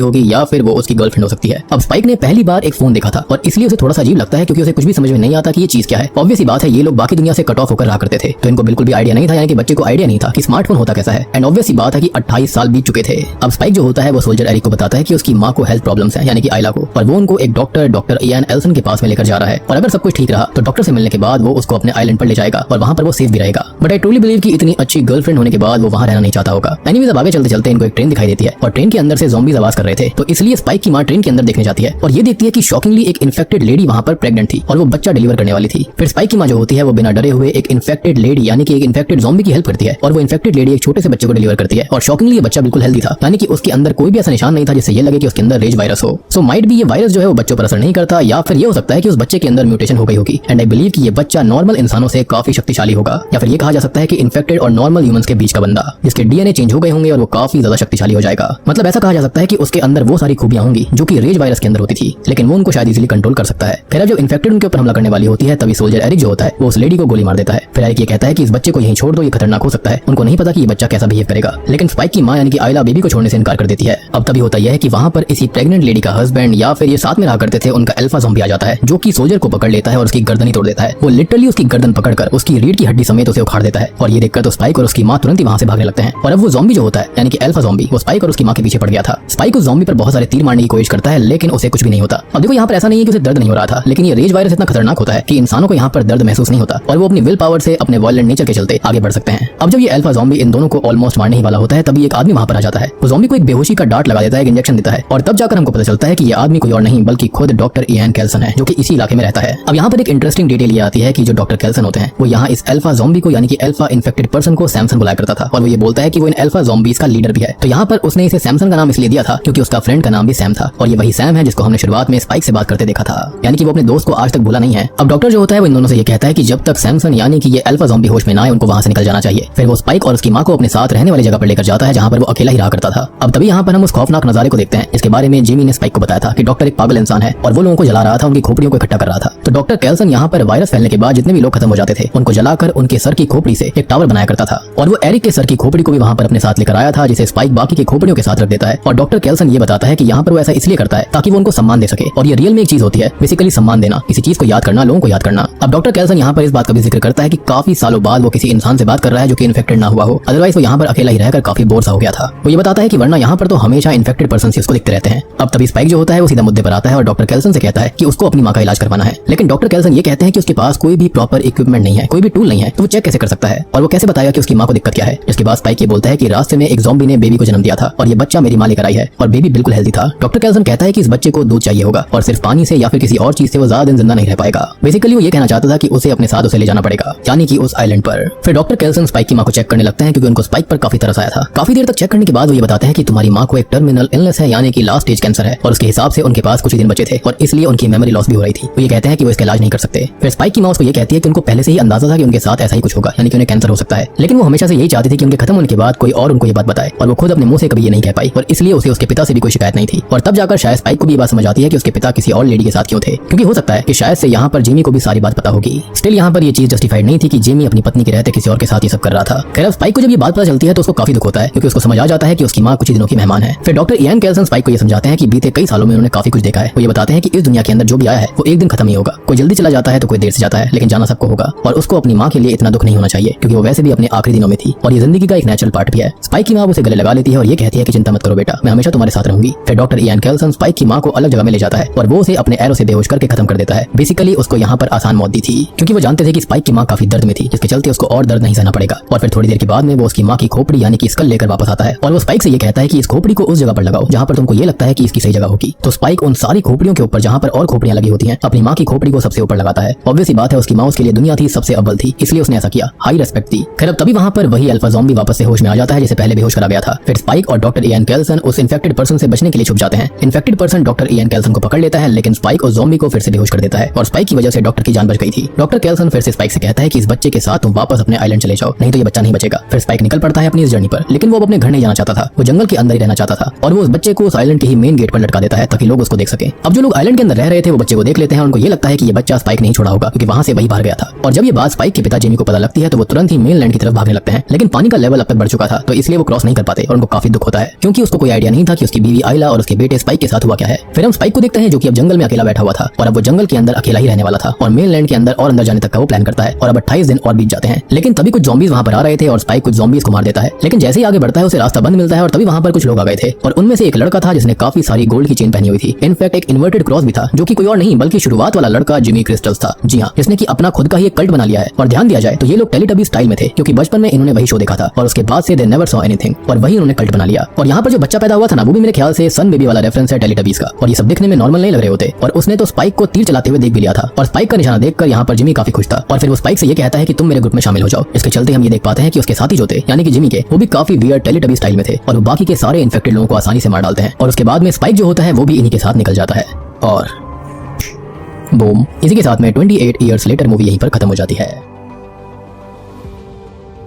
होगी या फिर वो उसकी गर्लफ्रेंड हो सकती है। अब स्पाइक ने पहली बार एक फोन देखा था और इसलिए उसे थोड़ा सा अजीब लगता है, क्योंकि उसे कुछ भी समझ में नहीं आता कि ये चीज क्या है। ऑब्वियस बात है, ये लोग बाकी दुनिया से कट ऑफ होकर रहा करते थे, तो इनको बिल्कुल भी आइडिया नहीं था, यानी कि बच्चे को आइडिया नहीं था कि स्मार्टफोन होता कैसा है। एंड ऑब्वियस बात है कि 28 साल बीत चुके थे। अब स्पाइक जो होता है वो सोल्जर एरिक को बताता है कि उसकी माँ को हेल्थ प्रॉब्लम्स है, यानी कि आइला को, और वो उनको एक डॉक्टर इयान एल्सन के पास में लेकर जा रहा है। और अगर सब कुछ ठीक रहा तो डॉक्टर से मिलने के बाद वो उसको अपने आइलैंड पर ले जाएगा और वहां पर वो सेफ भी रहेगा। बट आई ट्रूली बिलीव कि इतनी अच्छी गर्लफ्रेंड होने के बाद वो वहां रहना नहीं चाहता होगा। एनीवेज, अब आगे चलते चलते इनको एक ट्रेन दिखाई देती है और ट्रेन के अंदर से ज़ॉम्बीज़ आवाज कर रहे थे, तो इसलिए स्पाइक की माँ ट्रेन के अंदर देखने जाती है और ये देखती है कि शॉकिंगली एक इन्फेक्टेड लेडी वहां पर प्रेग्नेंट थी और वो बच्चा डिलीवर करने वाली थी। फिर स्पाइक की माँ जो होती है वो बिना डरे हुए एक इन्फेक्टेड लेडी यानी कि एक इन्फेक्टेड ज़ॉम्बी की हेल्प करती है और वो इन्फेक्टेड लेडी एक छोटे से बच्चे को डिलीवर करती है। और शॉकिंगली ये बच्चा बिल्कुल हेल्दी था, यानी कि उसके अंदर कोई भी ऐसा निशान नहीं था जिससे ये लगे कि उसके अंदर रेज वायरस हो। सो माइट भी ये वायरस जो है वो बच्चों पर असर नहीं करता, या फिर ये हो सकता है कि उस बच्चे के अंदर म्यूटेशन हो गई होगी। एंड आई बिलीव कि ये बच्चा नॉर्मल इंसानों से काफी शक्तिशाली होगा, या फिर ये कहा जा सकता है कि इन्फेक्टेड और नॉर्मल ह्यूमंस के बीच का बंदा, जिसके डीएनए चेंज हो गए होंगे और वो काफी ज्यादा शक्तिशाली हो जाएगा। मतलब ऐसा कहा जा सकता है कि उसके अंदर वो सारी खूबियां होंगी जो कि रेज वायरस के अंदर होती थी, लेकिन वो उनको शायद इजीली कंट्रोल कर सकता है। फिर जब इन्फेक्टेड उनके ऊपर हमला करने वाली होती है तभी सोल्जर एरिक जो होता है वो उस लेडी को गोली मार देता है। फिर एरिक ये कहता है कि इस बच्चे को यहीं छोड़ दो, ये खतरनाक हो सकता है। उनको नहीं पता कि ये बच्चा कैसा बिहेव करेगा, लेकिन स्पाइक की माँ यानी कि आइला बेबी को छोड़ने से इनकार कर देती है। अब तभी होता यह है कि वहां पर इसी प्रेग्नेंट लेडी का हस्बैंड या फिर ये साथ में रहा करते थे उनका अल्फा ज़ॉम्बी आ जाता है, जो कि सोल्जर को पकड़ लेता है और उसकी गर्दन ही तोड़ देता है। वो लिटरली उसकी गर्दन पकड़कर उसकी रीढ़ की हड्डी समेत उसे उखाड़ देता है और ये देखकर तो स्पाइक और उसकी माँ तुरंत ही वहां से भागने लगते हैं। और अब वो ज़ॉम्बी जो होता है यानी कि अल्फा ज़ॉम्बी वो स्पाइक और उसकी माँ के पीछे पड़ गया था। स्पाइक उस ज़ॉम्बी पर बहुत सारे तीर मारने की कोशिश करता है, लेकिन उसे कुछ भी नहीं होता। अब देखो यहाँ पर ऐसा नहीं है कि उसे दर्द नहीं हो रहा था, लेकिन ये रेज वायरस इतना खतरनाक होता है कि इंसानों को यहाँ पर दर्द महसूस नहीं होता और वो अपनी विल पावर से अपने वायलेंट नेचर के चलते आगे बढ़ सकते हैं। अब जब ये अल्फा ज़ॉम्बी इन दोनों को ऑलमोस्ट मारने ही वाला होता है तभी एक आदमी वहां पर आ जाता है। वो ज़ॉम्बी को एक बेहोशी का डार्ट लगा देता है, एक इंजेक्शन देता है और तब जाकर हमको पता चलता है कि ये आदमी कोई और नहीं बल्कि खुद डॉक्टर इयान कैल्सन है, जो कि इसी इलाके में रहता है। अब यहाँ पर एक इंटरेस्टिंग डिटेल ये आती है कि जो डॉक्टर कैल्सन होते हैं वो यहाँ इस अल्फा ज़ॉम्बी को यानी कि अल्फा इन्फेक्टेड पर्सन को सैमसन बुलाया करता था और वो ये बोलता है कि वो इन अल्फा ज़ॉम्बीज का लीडर भी है। तो यहाँ पर उसने इसे सैमसन का नाम इसलिए दिया था क्योंकि उसका फ्रेंड का नाम भी सैम था और ये वही सैम है जिसको हमने शुरुआत में स्पाइक से बात करते देखा था, यानी कि वो अपने दोस्त को आज तक भूला नहीं है। अब डॉक्टर जो होता है वो इन दोनों से ये कहता है कि जब तक सैमसन यानी कि ये अल्फा ज़ॉम्बी होश में ना आए उनको वहां से निकल जाना चाहिए। फिर वो स्पाइक और उसकी माँ को अपने साथ रहने वाली जगह पर लेकर जाता है जहाँ पर वो अकेला ही रहा करता था। अब तभी यहाँ पर हम उस खौफनाक नजारे को देखते हैं जिसके बारे में जिमी ने स्पाइक को बताया था कि डॉक्टर एक पागल इंसान है और वो लोगों को जला रहा था, उनकी खोपड़ियों को इकट्ठा कर रहा था। तो डॉक्टर कैल्सन यहाँ पर वायरस फैलने के बाद जितने भी लोग खत्म हो जाते थे उनको जलाकर उनके सर की खोपड़ी से एक टावर बनाया करता था और वो एरिक के सर की खोपड़ी को भी वहां पर अपने साथ लेकर आया था, जिसे स्पाइक बाकी की खोपड़ियों के साथ रख देता है। और डॉक्टर कैल्सन ये बताता है कि यहाँ पर वो ऐसा इसलिए करता है ताकि वो उनको सम्मान दे सके और ये रियल में एक चीज होती है, बेसिकली सम्मान देना, किसी चीज को याद करना, लोगों को याद करना। अब डॉक्टर कैल्सन यहाँ पर इस बात का भी जिक्र करता है कि काफी सालों बाद वो किसी इंसान से बात कर रहा है जो कि इन्फेक्टेड ना हुआ हो, अदरवाइज वो यहाँ पर अकेला ही रहकर काफी बोर सा हो गया था। वो ये बताता है कि वरना यहाँ पर तो हमेशा इन्फेक्टेड पर्सन उसको दिखते रहते हैं। अब तभी स्पाइक जो होता है वो सीधा मुद्दे पर आता है और डॉक्टर कैल्सन से कहता है कि उसको अपनी माँ का इलाज करवाना है, लेकिन डॉक्टर कैल्सन ये कहते हैं कि उसके पास कोई भी प्रॉपर इक्विपमेंट नहीं है, कोई भी टूल नहीं है, तो वो चेक कैसे कर सकता है और वो कैसे बताएगा कि उसकी माँ को दिक्कत क्या है। इसके बाद स्पाइक ये बोलता है कि रास्ते में एक ज़ॉम्बी ने बेबी को जन्म दिया था और ये बच्चा मेरी माँ लेकर आई है और बेबी बिल्कुल हेल्दी था। डॉक्टर कैल्सन कहता है कि इस बच्चे को दूध चाहिए होगा और सिर्फ पानी से या फिर किसी और चीज से वो ज्यादा दिन जिंदा नहीं रह पाएगा। बेसिकली वो ये कहना चाहता था कि उसे अपने साथ उसे ले जाना पड़ेगा, यानी कि उस आइलैंड पर। फिर डॉक्टर कैल्सन स्पाइक की माँ को चेक करने लगते हैं क्योंकि उनको स्पाइक पर काफी तरस आया था। काफी देर तक चेक करने के बाद वो ये बताते हैं कि तुम्हारी माँ को एक टर्मिनल इलनेस है, यानी कि लास्ट स्टेज कैंसर है और उसके हिसाब से उनके पास कुछ ही दिन बचे थे और इसलिए उनकी मेमोरी लॉस भी हो रही थी। वो ये कहते हैं कि वो इसका इलाज नहीं कर सकते। फिर स्पाइक की माँ उसको ये कहती है कि उनको पहले से ही अंदाजा था कि उनके साथ ऐसा ही कुछ होगा, यानी कि उन्हें कैंसर हो सकता है, लेकिन वो हमेशा से यही चाहती थी कि उनके खत्म होने के बाद कोई और उनको ये बात बताए और वो खुद अपने मुंह से कभी ये नहीं कह पाई और इसलिए उसे उसके पिता से भी कोई शिकायत नहीं थी। और तब जाकर शायद स्पाइक को भी ये बात समझ आती है कि उसके पिता किसी और लेडी के साथ क्यों थे, क्योंकि हो सकता है कि शायद से यहाँ पर जिमी को भी सारी बात पता होगी। स्टिल यहाँ पर ये चीज जस्टिफाइड नहीं थी कि जिमी अपनी पत्नी के रहते किसी और के साथ ये सब कर रहा था। खैर स्पाइक को जब ये बात पता चलती है तो उसको काफी दुख होता है क्योंकि उसको समझ आ जाता है कि उसकी माँ कुछ ही दिनों की मेहमान है। फिर डॉक्टर इयान कैल्सन स्पाइक को ये समझाते हैं कि बीते कई सालों में उन्होंने काफी कुछ देखा है। वो ये बताते हैं कि इस दुनिया के अंदर जो भी आया है वो एक दिन खत्म ही होगा, कोई जल्दी चला जाता है तो कोई देर से जाता है, लेकिन जाना सबको होगा और उसको अपनी माँ के लिए इतना दुख नहीं होना चाहिए क्योंकि वो वैसे भी अपने आखिरी दिनों में थी और ये जिंदगी का एक नेचुरल पार्ट भी है। स्पाइक की माँ उसे गले लगा लेती है और ये कहती है कि चिंता मत करो बेटा, मैं हमेशा तुम्हारे साथ रहूंगी। फिर डॉक्टर इयान कैल्सन स्पाइक की माँ को अलग जगह में ले जाता है और वो उसे अपने एरो से बेहोश करके खत्म कर देता है। बेसिकली उसको यहाँ पर आसान मौत दी थी क्योंकि वो जानते थे कि स्पाइक की माँ काफी दर्द में थी, जिसके चलते उसको और दर्द नहीं सहना पड़ेगा। और फिर थोड़ी देर के बाद में वो उसकी माँ की खोपड़ी यानी कि स्कल लेकर वापस आता है और वो स्पाइक से ये कहता है कि इस खोपड़ी को उस जगह पर लगाओ जहाँ पर तुमको ये लगता है कि इसकी सही जगह होगी। तो स्पाइक उन सारी खोपड़ियों के ऊपर जहाँ पर और खोपड़ियां लगी होती हैं अपनी माँ की खोपड़ी को सबसे ऊपर लगाता है। ऑब्वियस बात है उसकी माँ उसके लिए दुनिया थी, सबसे अव्वल थी, इसलिए उसने ऐसा किया, हाई रेस्पेक्ट थी। खैर अब तभी वहाँ पर वही अल्फा ज़ॉम्बी वापस से होश में आ जाता है जिसे पहले बेहोश करा गया था। फिर स्पाइक और डॉक्टर इयान कैल्सन उस इन्फेक्टेड पर्सन से बचने के लिए छुप जाते हैं। Infected person doctor Ian Kelsen को पकड़ लेता है, लेकिन स्पाइक उस ज़ॉम्बी को फिर से बेहोश कर देता है और स्पाइक की वजह से डॉक्टर की जान बच गई थी। डॉक्टर कैल्सन फिर से स्पाइक से कहता है कि इस बच्चे के साथ तुम वापस अपने आइलैंड चले जाओ, नहीं तो ये बच्चा नहीं बचेगा। फिर स्पाइक निकल पड़ता है अपनी इस जर्नी पर, लेकिन वो अपने घर नहीं जाना चाहता था, वो जंगल के अंदर ही रहना चाहता था और वो उस बच्चे को उस आइलैंड के ही मेन गेट पर लटका देता है ताकि लोग उसको देख सके। अब जो लोग आइलैंड के अंदर रह रहे थे वो बच्चे को देख लेते हैं, उनको ये लगता है कि ये बच्चा स्पाइक नहीं छोड़ा होगा क्योंकि वहां से वही बाहर गया था। और जब ये बात स्पाइक के पिता जिमी को पता लगती है तो वो तुरंत ही मेन लैंड की तरफ भागने लगते हैं, लेकिन पानी का लेवल अब तक बढ़ चुका था तो इसलिए वो क्रॉस नहीं कर पाते जाते और उनको काफी दुख होता है क्योंकि उसको कोई आइडिया नहीं था कि उसकी बीवी आइला और उसके बेटे स्पाइक के साथ हुआ क्या है। फिर हम स्पाइक को देखते हैं जो कि अब जंगल में अकेला बैठा हुआ था और अब वो जंगल के अंदर अकेला ही रहने वाला था और मेनलैंड के अंदर और अंदर जाने तक का वो प्लान करता है। और अब 28 दिन और बीत जाते हैं, लेकिन तभी कुछ ज़ॉम्बीज वहां पर आ रहे थे और स्पाइक कुछ ज़ॉम्बीज को मार देता है। लेकिन जैसे ही आगे बढ़ता है उसे रास्ता बंद मिलता है और तभी वहां पर कुछ लोग आ गए थे और उनमें से एक लड़का था जिसने काफी सारी गोल्ड की चेन पहनी हुई थी। इनफैक्ट एक इन्वर्टेड क्रॉस भी था जो कि कोई और नहीं बल्कि शुरुआत वाला लड़का जिमी क्रिस्टल्स था। जी हाँ, जिसने की अपना खुद का ही एक कल्ट बना लिया है। और ध्यान दिया जाए तो ये लोग टेलीटबी स्टाइल में थे क्योंकि बचपन में इन्होंने वही शो देखा था और उसके बाद से दे नेवर सॉ एनीथिंग और वही उन्होंने कल्ट बना लिया। और यहाँ पर जो बच्चा पैदा हुआ था ना वो भी मेरे ख्याल से सन बेबी वाला रेफरेंस है टेलीटबीज का। और ये सब दिखने में नॉर्मल नहीं लग रहे होते और उसने तो स्पाइक को तीर चलाते हुए देख भी लिया था और स्पाइक का निशाना देखकर यहाँ पर जिमी काफी खुश था और फिर वो स्पाइक से ये कहता है कि तुम मेरे ग्रुप में शामिल हो जाओ। इसके चलते हम ये देख पाते हैं कि उसके साथी जो थे यानी कि जिमी के वो भी काफी वियर्ड टेलीटबी स्टाइल में थे और वो बाकी के सारे इन्फेक्टेड लोगों को आसानी से मार डालते हैं। और उसके बाद में स्पाइक जो होता है वो भी इन्हीं के साथ निकल जाता है और बूम, इसी के साथ में 28 ईयर्स लेटर मूवी यहीं पर खत्म हो जाती है।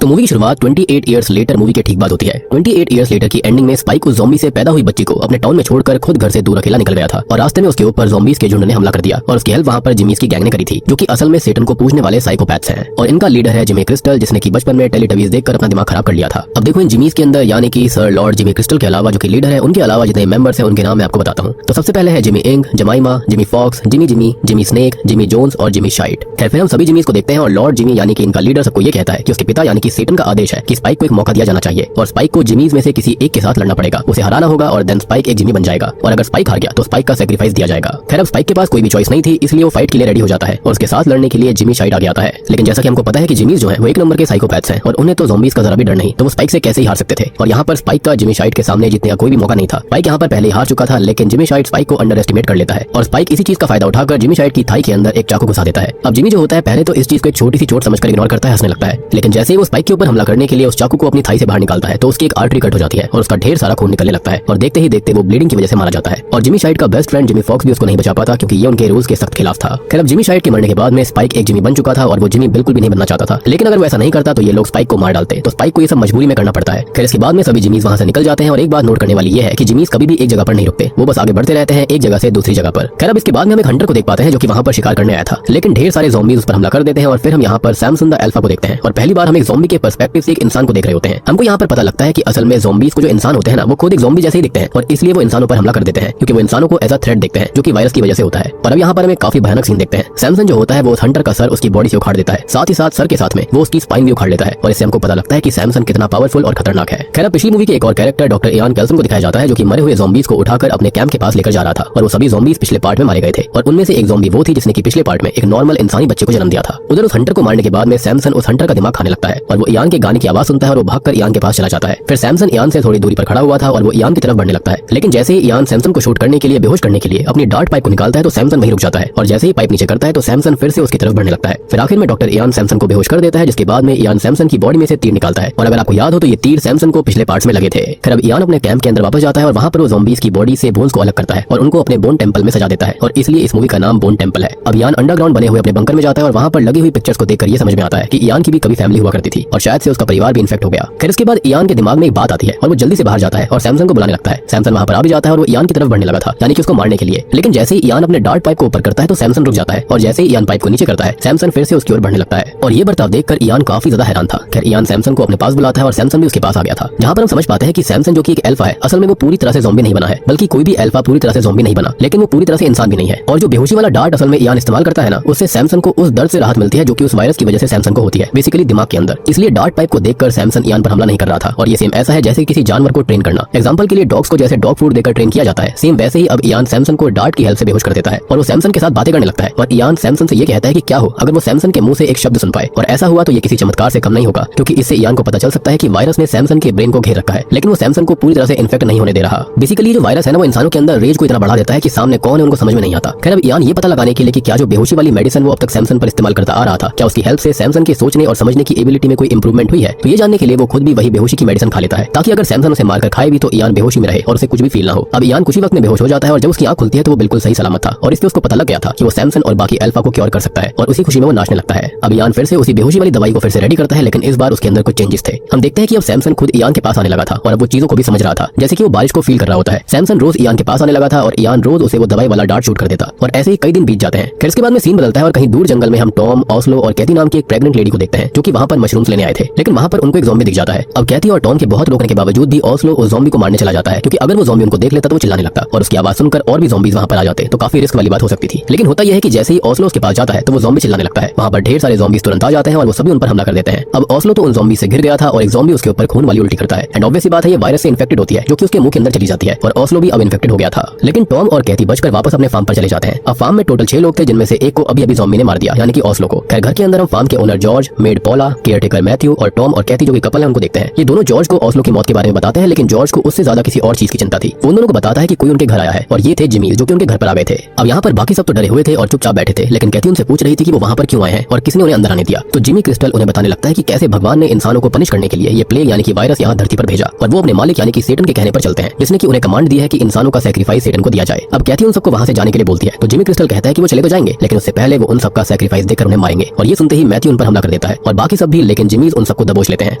तो मूवी की शुरुआत 28 इयर्स लेटर मूवी के ठीक बाद होती है। 28 इयर्स लेटर की एंडिंग में स्पाइक उस ज़ॉम्बी से पैदा हुई बच्ची को अपने टाउन में छोड़कर खुद घर से दूर अकेला निकल गया था और रास्ते में उसके ऊपर ज़ॉम्बीज के झुंड ने हमला कर दिया और उसकी हेल्प वहां पर जिमीज की गैंग ने करी थी जो कि असल में सेटन को पूजने वाले साइकोपैथ्स हैं। और इनका लीडर है जिमी क्रिस्टल जिसने की बचपन में टेलीटबीज देखकर अपना दिमाग खराब कर लिया था। अब देखो इन जिमीज के अंदर यानी कि सर लॉर्ड जिमी क्रिस्टल के अलावा जो कि लीडर है उनके अलावा जितने मेंबर्स हैं उनके नाम मैं आपको बताता हूँ। तो सबसे पहले है जिमी इंग, Jemima, Jimmy Fox, Jimmy Jimmy, Jimmy Snake, Jimmy Jones और जिमी शाइट। खैर फिर हम सभी जिमीज को देखते हैं और लॉर्ड जिमी यानी कि इनका लीडर सबको ये कहता है कि उसके पिता यानी कि सेटन का आदेश है कि स्पाइक को एक मौका दिया जाना चाहिए और स्पाइक को जिमीज में से किसी एक के साथ लड़ना पड़ेगा, उसे हराना होगा और देन स्पाइक एक जिमी बन जाएगा और अगर स्पाइक हार गया तो स्पाइक का सैक्रिफाइस दिया जाएगा। खैर अब स्पाइक के पास कोई भी चॉइस नहीं थी इसलिए वो फाइट के लिए रेडी हो जाता है और उसके साथ लड़ने के लिए जिमी शाइट आ गया है। लेकिन जैसा कि हमको पता है कि जिमीज जो है वो एक नंबर के साइकोपैथ्स हैं और उन्हें तो ज़ॉम्बीज का जरा भी डर नहीं, तो वो स्पाइक से कैसे ही हार सकते थे। और यहाँ पर स्पाइक का जिमी शाइट के सामने जीतने का कोई भी मौका नहीं था। स्पाइक यहाँ पर पहले हार चुका था लेकिन जिमी शाइट स्पाइक को अंडर एस्टिमेट कर लेता है और स्पाइक इसी चीज का फायदा उठाकर जिमी शाइट की थाई के अंदर एक चाकू घुसा देता है। अब जिमी जो होता है पहले तो इस चीज को एक छोटी सी चोट समझकर इग्नोर करता है, हंसने लगता है, लेकिन जैसे ही वो स्पाइक के ऊपर हमला करने के लिए उस चाकू को अपनी थाई से बाहर निकालता है तो उसकी एक आर्टरी कट हो जाती है और उसका ढेर सारा खून निकलने लगता है और देखते ही देखते वो ब्लीडिंग की वजह से मारा जाता है। और जिमी शाइट का बेस्ट फ्रेंड जिमी फॉक्स भी उसको नहीं बचा पाता क्योंकि ये उनके रूल्स के सख्त खिलाफ था। खैर अब जिमी शाइट के मरने के बाद में स्पाइक एक जिमी बन चुका था और वो जिमी बिल्कुल भी नहीं बनना चाहता था, लेकिन अगर वो ऐसा नहीं करता तो ये लोग स्पाइक को मार डालते, तो स्पाइक को ये सब मजबूरी में करना पड़ता है। खैर इसके बाद में सभी जिमीज वहां से निकल जाते हैं और एक बात नोट करने वाली ये है कि जिमीज कभी भी एक जगह पर नहीं रुकते, वो बस आगे बढ़ते रहते हैं एक जगह से दूसरी जगह पर। खैर अब इसके बाद में हम एक हंटर को देख पाते हैं जो कि वहां पर शिकार करने आया था, लेकिन ढेर सारे ज़ॉम्बीज उस पर हमला कर देते हैं और फिर हम यहाँ पर सैमसन द अल्फा को देखते हैं और पहली बार हम एक ज़ॉम्बी के पर्सपेक्टिव से एक इंसान को देख रहे होते हैं। हमको यहाँ पर पता लगता है कि असल में ज़ॉम्बीज को जो इंसान होते हैं ना वो खुद एक ज़ॉम्बी जैसे ही दिखते हैं और इसलिए वो इंसानों पर हमला कर देते हैं क्योंकि वो इंसानों को एज अ थ्रेट देखते हैं जो कि वायरस की वजह से होता है। और अब यहाँ पर हमें काफी भयानक सीन देखते हैं। सैमसन जो होता है वो उस हंटर का सर उसकी बॉडी से उखाड़ देता है, साथ ही साथ सर के साथ में वो उसकी स्पाइन भी उखाड़ लेता है और इससे हमको पता लगता है कि सैमसन कितना पावरफुल और खतरनाक है। खैर पिछली मूवी के एक और कैरेक्टर डॉक्टर इयान कैल्सन को दिखाया जाता है जो कि मरे हुए ज़ॉम्बीज को उठाकर अपने कैंप के पास लेकर जा रहा था और वो सभी ज़ॉम्बीज पिछले पार्ट में मारे गए थे और उनमें से एक ज़ॉम्बी वो थी जिसने कि पिछले पार्ट में एक नॉर्मल इंसानी बच्चे को जन्म दिया था। उधर उस हंटर को मारने के बाद में सैमसन उस हंटर का दिमाग खाने लगता है और वो इयान के गाने की आवाज सुनता है और वो भागकर इयान के पास चला जाता है। फिर सैमसन इयान से थोड़ी दूरी पर खड़ा हुआ था और वो इयान की तरफ बढ़ने लगता है, लेकिन जैसे ही इयान सैमसन को शूट करने के लिए बेहोश करने के लिए अपनी डार्ट पाइप को निकालता है तो सैमसन वहीं रुक जाता है और जैसे ही पाइप नीचे करता है तो सैमसन फिर से उसकी तरफ बढ़ने लगता है। फिर आखिर में डॉक्टर इयान सैमसन को बेहोश कर देता है जिसके बाद में इयान सैमसन की बॉडी में से तीर निकालता है और अगर आपको याद हो तो ये तीर सैमसन को पिछले पार्ट्स में लगे थे। फिर अब इयान अपने कैंप के अंदर वापस जाता है और वहां पर वो ज़ॉम्बीज की बॉडी से बोन्स को अलग करता है और उनको अपने बोन टेंपल में सजा देता है और इसलिए इस मूवी का नाम बोन टेंपल है। अब इयान अंडरग्राउंड बने हुए अपने बंकर में जाता है और वहां पर लगी हुई पिक्चर्स को देखकर ये समझ में आता है कि इयान की भी कभी फैमिली हुआ करती थी और शायद से उसका परिवार भी इन्फेक्ट हो गया। फिर इसके बाद इयान के दिमाग में एक बात आती है और वो जल्दी से बाहर जाता है और सैमसन को बुलाने लगता है। सैमसन वहां पर आ भी जाता है और वो इयान की तरफ बढ़ने लगा था यानी कि उसको मारने के लिए, लेकिन जैसे ही इयान अपने डार्ट पाइप को ऊपर करता है तो सैमसन रुक जाता है और जैसे ही इयान पाइप को नीचे करता है सैमसन फिर से उसकी ओर बढ़ने लगता है और ये बर्ताव देखकर इयान काफी ज्यादा हैरान था। खैर इयान सैमसन को अपने पास बुलाता है और सैमसन भी उसके पास आ गया था, जहां पर हम समझ पाते हैं कि सैमसन जो कि एक अल्फा है असल में वो पूरी तरह से ज़ॉम्बी नहीं बना है, बल्कि कोई भी अल्फा पूरी तरह से ज़ॉम्बी नहीं बना, लेकिन वो पूरी तरह से इंसान भी नहीं है। और जो बेहोशी वाला डार्ट असल में इयान इस्तेमाल करता है ना उससे सैमसन को उस दर्द से राहत मिलती है जो कि उस वायरस की वजह से सैमसन को होती है, बेसिकली दिमाग के अंदर। इसलिए डार्ट पाइप को देखकर सैमसन इयान पर हमला नहीं कर रहा था और ये सेम ऐसा है जैसे किसी जानवर को ट्रेन करना। एग्जांपल के लिए डॉग्स को जैसे डॉग फूड देकर ट्रेन किया जाता है, सेम वैसे ही अब इयान सैमसन को डार्ट की हेल्प से बेहोश कर देता है और वो सैमसन के साथ बातें करने लगता है और इयान सैमसन से ये कहता है कि क्या हो अगर वो सैमसन के मुंह से एक शब्द सुन पाए, और ऐसा हुआ तो ये किसी चमत्कार से कम नहीं होगा क्योंकि इससे इयान को पता चल सकता है कि वायरस ने सैमसन के ब्रेन को घेर रखा है, लेकिन वो सैमसन को पूरी तरह से इन्फेक्ट नहीं होने दे रहा। बेसिकली जो वायरस है ना वो इंसानों के अंदर रेज को इतना बढ़ा देता है कि सामने कौन है उनको समझ में नहीं आता। खैर अब इयान ये पता लगाने के लिए कि क्या जो बेहोशी वाली मेडिसिन वो अब तक सैमसन पर इस्तेमाल करता आ रहा था क्या उसकी हेल्प से सैमसन के सोचने और समझने की एबिलिटी में कोई इंप्रूवमेंट हुई है, तो ये जानने के लिए वो खुद भी वही बेहोशी की मेडिसिन खा लेता है ताकि अगर सैमसन उसे मारकर खाए भी तो इयान बेहोशी में रहे और उसे कुछ भी फील ना हो। अब इयान कुछ ही वक्त में बेहोश हो जाता है और जब उसकी आंख खुलती है तो वो बिल्कुल सही सलामत था और इससे उसको पता लग गया था कि वो सैमसन और बाकी अल्फा को क्योर कर सकता है और उसी खुशी में वो नाचने लगता है। अब इयान फिर से उसी बेहोशी वाली दवाई को फिर से रेडी करता है, लेकिन इस बार उसके अंदर कुछ चेंजेस थे। हम देखते हैं कि अब सैमसन खुद इयान के पास आने लगा था और अब वो चीजों को भी समझ रहा था, जैसे कि वो बारिश को फील कर रहा होता है। सैमसन रोज इयान के पास आने लगा था और इयान रोज उसे वो दवाई वाला डार्ट शूट कर देता और ऐसे ही कई दिन बीत जाते हैं। फिर इसके बाद में सीन बदलता है और कहीं दूर जंगल में हम टॉम, ऑस्लो और कैथी नाम की एक प्रेग्नेंट लेडी को देखते हैं जो कि वहां पर मशरूम्स लेने आए थे, लेकिन वहाँ पर उनको एक ज़ॉम्बी दिख जाता है। अब कैथी और टॉम के बहुत रोकने के बावजूद भी ओस्लो उस ज़ॉम्बी को मारने चला जाता है, क्योंकि अगर वो ज़ॉम्बी उनको देख लेता तो वो चिल्लाने लगता और उसकी आवाज सुनकर और भी ज़ॉम्बीज वहाँ पर आ जाते तो काफी रिस्क वाली बात हो सकती थी। लेकिन होता यह है कि जैसे ही ओस्लो उसके पास जाता है तो वो ज़ॉम्बी चिल्लाने लगता है। वहाँ पर ढेर सारे ज़ॉम्बीज तुरंत आ जाते हैं और वो सभी उन पर हमला कर देते हैं। अब ओस्लो तो उन ज़ॉम्बी से घिर गया था और एक ज़ॉम्बी उसके ऊपर खून वाली उल्टी करता है। एंड ऑब्वियस बात है ये वायरस से इन्फेक्टेड होती है जो कि उसके मुंह के अंदर चली जाती है और ओस्लो भी अब इन्फेक्टेड हो गया था। लेकिन टॉम और कैथी बचकर वापस अपने फार्म पर चले जाते हैं। अब फार्म में टोटल 6 लोग थे, जिनमें से एक को अभी ज़ॉम्बी ने मार दिया, यानी कि ओस्लो को। खैर घर के अंदर हम फार्म के owner George, made पॉला, caretaker Matthew और टॉम और कैथी जो कि कपल है उनको देखते हैं। ये दोनों जॉर्ज को ओस्लो की मौत के बारे में बताते हैं, लेकिन जॉर्ज को उससे ज्यादा किसी और चीज की चिंता थी। उन दोनों को बताता है कि कोई उनके घर आया है और ये थे जिमी जो कि उनके घर पर आ गए थे। अब यहाँ पर बाकी सब तो डरे हुए थे और चुपचाप बैठे थे, लेकिन कैथी उनसे पूछ रही थी कि वो वहाँ पर क्यों आए हैं और किसने उन्हें अंदर आने दिया। तो जिमी क्रिस्टल उन्हें बताने लगता है कि कैसे भगवान ने इंसानों को पनिश करने के लिए ये प्लेग यानी कि वायरस यहाँ धरती पर भेजा और वो अपने मालिक यानी कि सेटन के कहने पर चलते हैं, जिसने कि उन्हें कमांड दी है कि इंसानों का सैक्रिफाइस सेटन को दिया जाए। अब कैथी उन सबको वहाँ से जाने के लिए बोलती है, तो जिमी क्रिस्टल कहता है कि वो चले तो जाएंगे, लेकिन उससे पहले वो उन सबका सैक्रिफाइस देकर उन्हें मारेंगे। और ये सुनते ही मैथ्यू उन पर हमला कर देता है और बाकी सब भी, लेकिन जिमी उन सबको दबोच लेते हैं।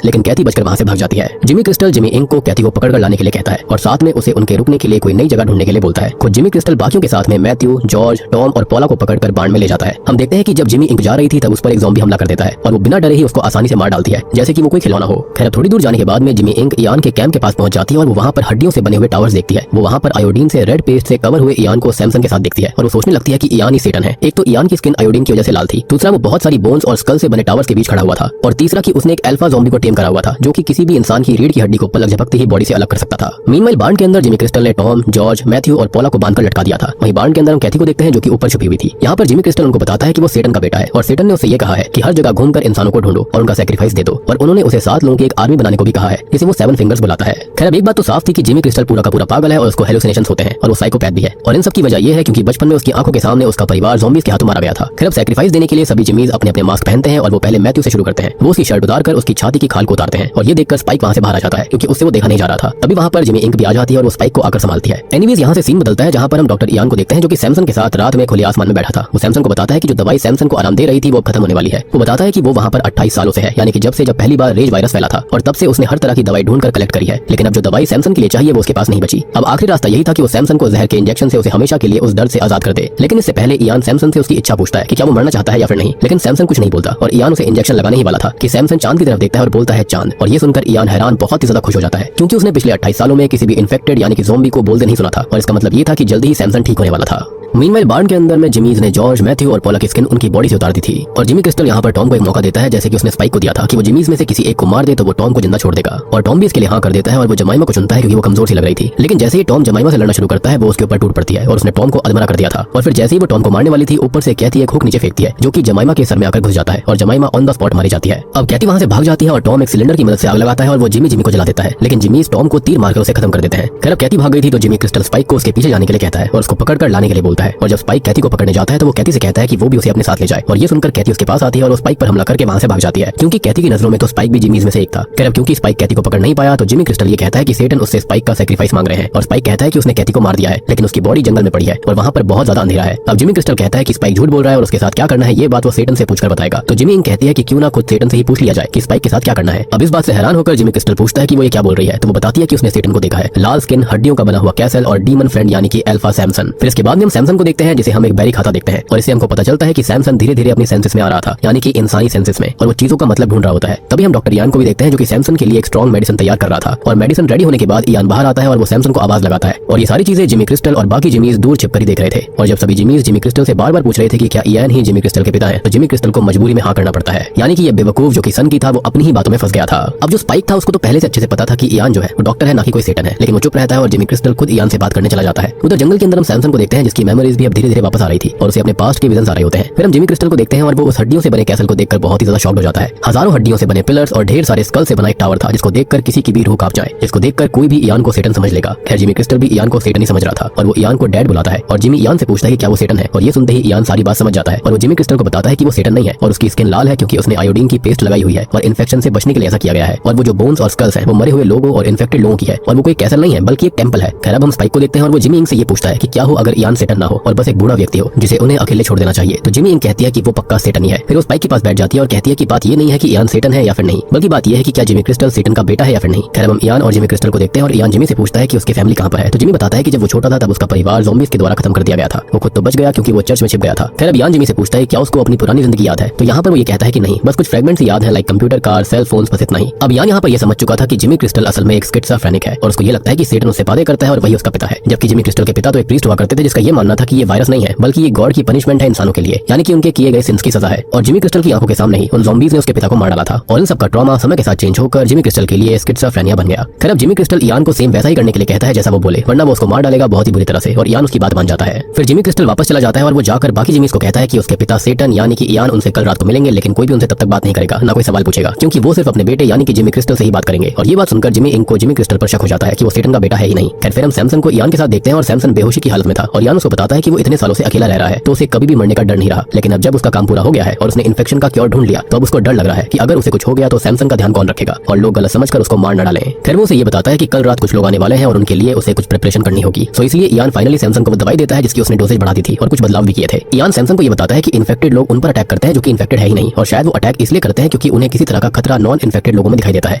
लेकिन कैथी बचकर वहाँ से भाग जाती है। जिमी क्रिस्टल जिमी इंक को कैथी को पकड़कर लाने के लिए कहता है और साथ में उसे उनके रुकने के लिए कोई नई जगह ढूंढने के लिए बोलता है। खुद जिमी क्रिस्टल बाकियों के साथ में मैथ्यू, जॉर्ज, टॉम और पॉला को पकड़कर बांड में ले जाता है। हम देखते हैं कि जब जिमी इंक जा रही थी तब उस पर एक ज़ॉम्बी हमला कर देता है और वो बिना डरे ही उसको आसानी से मार डालती है, जैसे कि वो कोई खिलौना हो। खैर थोड़ी दूर जाने के बाद में जिमी इंक इयान के कैंप के पास पहुंच जाती है और वो वहाँ पर हड्डियों से बने हुए टावर्स देखती है। वो वहाँ पर आयोडीन से रेड पेस्ट से कवर हुए इयान को सैमसन के साथ देखती है और वो सोचने लगती है कि इयान ही सेटन है। एक तो इयान की स्किन आयोडीन की वजह से लाल थी, दूसरा वो बहुत सारी बोन्स और स्कल से बने टावर्स के बीच खड़ा हुआ था, और तीसरा कि उसने एक अल्फा ज़ॉम्बी को टेम करा हुआ था जो कि किसी भी इंसान की रीढ़ की हड्डी को पलक झपकते ही बॉडी से अलग कर सकता था। मीनवाइल बांड के अंदर जिमी क्रिस्टल ने टॉम, जॉर्ज, मैथ्यू और पॉला को बांधकर लटका दिया था। वहीं बांड के अंदर हम कैथी को देखते हैं जो कि ऊपर छुपी हुई थी। यहाँ पर जिमी क्रिस्टल उनको बताता है कि वो सेटन का बेटा है और सेटन ने उससे ये कहा है कि हर जगह घूमकर इंसानों को ढूंढो और उनका सैक्रिफाइस दे दो, और उन्होंने उसे 7 लोगों की एक आर्मी बनाने को भी कहा है जिसे वो 7 फिंगर्स बुलाता है। खैर अब एक बात तो साफ थी कि जिमी क्रिस्टल पूरा का पूरा पागल है और उसको हेलुसिनेशंस होते हैं और वो साइकोपैथ भी है, और इन सब की वजह यह है क्योंकि बचपन में उसकी आंखों के सामने उसका परिवार ज़ॉम्बीज के हाथों मारा गया था। खैर अब सैक्रिफाइस देने के लिए सभी जिमीज अपने अपने मास्क पहनते हैं और वो पहले मैथ्यू से शुरू करते हैं। वो उसकी शर्ट उतारकर उसकी छाती की खाल को उतारते हैं और ये देखकर स्पाइक वहाँ से बाहर आ जाता है क्योंकि उससे वो देखा नहीं जा रहा था। तभी वहाँ पर जिमी इंक भी आ जाती है और वो स्पाइक को आकर संभालती है। एनीवेज यहाँ से सीन बदलता है जहाँ पर हम डॉक्टर इयान को देखते हैं जो कि सैमसन के साथ रात में खुले आसमान में बैठा था। वो सैमसन को बताता है कि जो दवाई सैमसन को आराम दे रही थी वो खत्म होने वाली है। वो बताता है कि वो वहाँ पर 28 सालों से है, यानी कि जब पहली बार रेज वायरस फैला था, और तब से उसने हर तरह की दवाई ढूंढकर कलेक्ट करी है, लेकिन अब जो दवाई सैमसन के लिए चाहिए वो उसके पास नहीं बची। अब आखिरी रास्ता यही था कि वो सैमसन को जहर के इंजेक्शन से उसे हमेशा के लिए उस दर्द से आजाद कर दे। लेकिन इससे पहले इयान सैमसन से उसकी इच्छा पूछता है कि क्या वो मरना चाहता है या फिर नहीं, लेकिन सैमसन कुछ नहीं बोलता और इयान उसे इंजेक्शन लगाने ही वाला था कि सैमसन चांद की तरफ देखता है और बोलता है चांद, और ये सुनकर इयान हैरान बहुत ही ज्यादा खुश हो जाता है क्योंकि उसने पिछले 28 सालों में किसी भी इन्फेक्टेड यानी कि ज़ॉम्बी को बोलते नहीं सुना था, और इसका मतलब ये था कि जल्दी ही सैमसन ठीक होने वाला था। मीनवाइल बार्न के अंदर में जिमीज ने जॉर्ज, मैथ्यू और पॉला की स्किन उनकी बॉडी से उतार दी थी, और जिमी क्रिस्टल यहाँ पर टॉम को एक मौका देता है जैसे कि उसने स्पाइक को दिया था कि वो जिमीज में से किसी एक को मार दे तो वो टॉम को जिंदा छोड़ देगा, और टॉम भी इसके लिए हाँ कर देता है और वो जमाइमा को चुनता है क्योंकि वो कमजोर सी लग रही थी। लेकिन जैसे ही टॉम जमाइमा से लड़ना शुरू करता है वो उसके ऊपर टूट पड़ती है और उसने टॉम को अधमरा कर दिया था, और फिर जैसे ही वो टॉम को मारने वाली थी ऊपर से कैथी एक हुक नीचे फेंकती है जो कि जमाइमा के सर में आकर घुस जाता है और जमाइमा ऑन द स्पॉट मारी जाती है। अब कैथी वहाँ से भाग जाती है और टॉम एक सिलेंडर की मदद से आग लगाता है और वो जिमी को जला देता है, लेकिन जिमीज टॉम को तीर मारकर उसे खत्म कर देते हैं। खैर कैथी भाग गई थी तो जिमी क्रिस्टल स्पाइक को उसके पीछे जाने के लिए कहता है और उसको पकड़कर लाने के लिए बोलता है, और जब स्पाइक कैथी को पकड़ने जाता है तो वो कैथी से कहता है कि वो भी उसे अपने साथ ले जाए, और ये सुनकर कैथी उसके पास आती है और स्पाइक पर हमला करके वहाँ से भाग जाती है क्योंकि कैथी की नजरों में तो स्पाइक भी जिमीज में से एक था। खैर अब क्योंकि स्पाइक कैथी को पकड़ नहीं पाया तो जिमी क्रिस्टल ये कहता है कि सेटन उससे स्पाइक का सैक्रिफाइस मांग रहे हैं, और स्पाइक कहता है कि उसने कैथी को मार दिया है लेकिन उसकी बॉडी जंगल में पड़ी है और वहाँ पर बहुत ज्यादा अंधेरा है। अब जिमी क्रिस्टल कहता है कि स्पाइक झूठ बोल रहा है और उसके साथ क्या करना है ये बात वो सेटन से पूछकर बताएगा, तो जिमी इंक कहती है कि क्यों ना खुद सेटन से ही पूछ लिया जाए कि स्पाइक के साथ क्या करना है। अब इस बात से हैरान होकर जिमी क्रिस्टल पूछता है कि वो ये क्या बोल रही है, तो वो बताती है कि उसने सेटन को देखा है, लाल स्किन, हड्डियों का बना हुआ कैसल और डीमन फ्रेंड यानी कि अल्फा सैमसन। फिर इसके बाद में हम सैमसन को देखते हैं जिसे हम एक बैरी खाता देखते हैं, और इससे हमको पता चलता है कि सैमसन धीरे धीरे अपनी सेंसेस में आ रहा था, यानी कि इंसानी सेंसेस में, और वो चीजों का मतलब ढूंढ रहा होता है। तभी हम डॉक्टर इयान को भी देखते हैं जो कि सैमसन के लिए एक स्ट्रॉन्ग मेडिसिन तैयार कर रहा था, और मेडिसिन रेडी होने के बाद इयान बाहर आता है और वो सैमसन को आवाज लगाता है, और ये सारी चीजें जिमी क्रिस्टल और बाकी जिमीज दूर छिपकर ही देख रहे थे। और जब सभी जिमीज जिमी क्रिस्टल से बार बार पूछ रहे थे कि क्या इयान ही जिमी क्रिस्टल के पिता है, तो जिमी क्रिस्टल को मजबूरी में हाँ करना पड़ता है, यानी कि ये बेवकूफ जो कि सन की था वो अपनी ही बातों में फंस गया था। अब जो स्पाइक था उसको तो पहले से अच्छे से पता था कि इयान जो है वो डॉक्टर है ना कि कोई सेटन है, लेकिन वो चुप रहता है और जिमी क्रिस्टल खुद इयान से बात करने चला जाता है। उधर जंगल के अंदर हम सैमसन को देखते हैं जिसकी मेमोरीज भी अब धीरे धीरे वापस आ रही थी और उसे अपने पास्ट के विजन्स आ रहे होते हैं। फिर हम जिमी क्रिस्टल को देखते हैं और वो उस हड्डियों से बने कैसल को देखकर बहुत ही ज्यादा शॉक्ड हो जाता है। हजारों हड्डियों से बने पिलर्स और ढेर सारे स्कल से बना एक टावर था जिसको देखकर किसी की भी रूह कांप जाए, जिसको देखकर कोई भी इयान को सेटन समझ लेगा। खैर जिमी क्रिस्टल भी इयान को सेटन ही समझ रहा था और वो इयान को डैड बुलाता है, और जिमी इयान से पूछता है कि क्या वो सेटन है, और ये सुनते ही इयान सारी बात समझ जाता है और वो जिमी क्रिस्टल को बताता है कि वो सेटन नहीं है और उसकी स्किन लाल है क्योंकि उसने आयोडीन की पेस्ट लगाई हुई है और इन्फेक्शन से बचने के लिए ऐसा किया गया है, और वो जो बोन्स और स्कल्स हैं वो मरे हुए लोगों और इन्फेक्टेड लोगों की है, और वो कोई कैसल नहीं है बल्कि एक टेंपल है। खैर अब हम स्पाइक को देखते हैं और वो जिमी इंक से ये पूछता है कि क्या हो अगर इयान सेटन ना हो और बस एक बूढ़ा व्यक्ति हो जिसे उन्हें अकेले छोड़ देना चाहिए। तो जिमी इंग कहती है कि वो पक्का सेटन ही है। फिर वो स्पाइक के पास बैठ जाती है और कहती है कि बात ये नहीं है कि इयान सेटन है या फिर नहीं, बल्कि बात ये है कि क्या जिमी क्रिस्टल सेटन का बेटा है या फिर नहीं। खैर हम इयान और जिमी क्रिस्टल को देखते हैं और इयान जिमी से पूछता है कि उसकी फैमिली कहाँ पर है। तो जिमी बताता है कि जब वो छोटा था तब उसका परिवार ज़ॉम्बीज़ के द्वारा खत्म कर दिया गया था। वो खुद तो बच गया क्योंकि वो चर्च में छिप गया था। खैर अब इयान जिमी से पूछता है क्या उसको अपनी पुरानी जिंदगी याद है। तो यहाँ पर वो ये कहता है कि नहीं, बस कुछ फ्रेगमेंट्स याद है, like computer, car, cell phones, बस इतना ही। अब इयान यहाँ पर ये समझ चुका था कि जिमी क्रिस्टल असल में एक स्किज़ोफ्रेनिक है और उसको ये लगता है कि सेटन उससे बातें करता है और वही उसका पिता है। जबकि जिमी क्रिस्टल के पिता तो एक प्रीस्ट हुआ करते थे जिसका ये मानना था कि ये वायरस नहीं है बल्कि ये गॉड की पनिशमेंट है इंसानों के लिए, यानी कि उनके किए गए सिंस की सजा है। और जिमी क्रिस्टल की आंखों के सामने ही उन ज़ॉम्बीज़ ने उसके पिता को मार डाला था और इन सबका ट्रॉमा समय के साथ चेंज होकर जिमी क्रिस्टल के लिए स्किज़ोफ्रेनिया बन गया। खैर अब जिमी क्रिस्टल इयान को सेम वैसा ही करने के लिए कहता है जैसा वो बोले, वरना वो उसको मार डालेगा बहुत ही बुरी तरह से, और इयान उसकी बात मान जाता है। फिर जिमी क्रिस्टल वापस चला जाता है और वो जाकर बाकी जिमीज़ को कहता है कि उसके पिता सेटन यानी कि इयान उनसे कल रात को मिलेंगे, लेकिन कोई भी उनसे तब तक बात नहीं करेगा, ना कोई सवाल पूछेगा, क्योंकि वो सिर्फ अपने बेटे यानी कि जिमी क्रिस्टल से ही बात करेंगे। और ये बात सुनकर जिमी इंग को जिमी क्रिस्टल पर शक हो जाता है कि वो सेटन का बेटा है ही नहीं। खैर फिर हम सैमसन को इयान के साथ देखते हैं और सैमसन बेहोशी की हालत में था और इयान उसको बताता है कि वो इतने सालों से अकेला रह रहा है तो उसे कभी भी मरने का डर नहीं रहा, लेकिन अब जब उसका काम पूरा हो गया है और उसने इन्फेक्शन का क्योर ढूंढ लिया तो अब उसको डर लग रहा है कि अगर उसे कुछ हो गया तो सैमसन का ध्यान कौन रखेगा और लोग गलत समझकर उसको मार न डालें। फिर वो उसे ये बताता है कि कल रात कुछ लोग आने वाले हैं और उनके लिए उसे कुछ प्रिपरेशन करनी होगी। सो इसलिए इयान फाइनली सैमसन को वो दवाई देता है जिसकी उसने डोसेज बढ़ा दी थी और कुछ बदलाव भी किए थे। इयान सैमसन को ये बताता है कि इन्फेक्टेड लोग उन पर अटैक करते हैं जो कि इन्फेक्टेड है ही नहीं, और शायद वो अटैक इसलिए करते हैं क्योंकि उन्हें किसी तरह का खतरा नॉन इन्फेक्टेड लोगों में दिखाई देता है,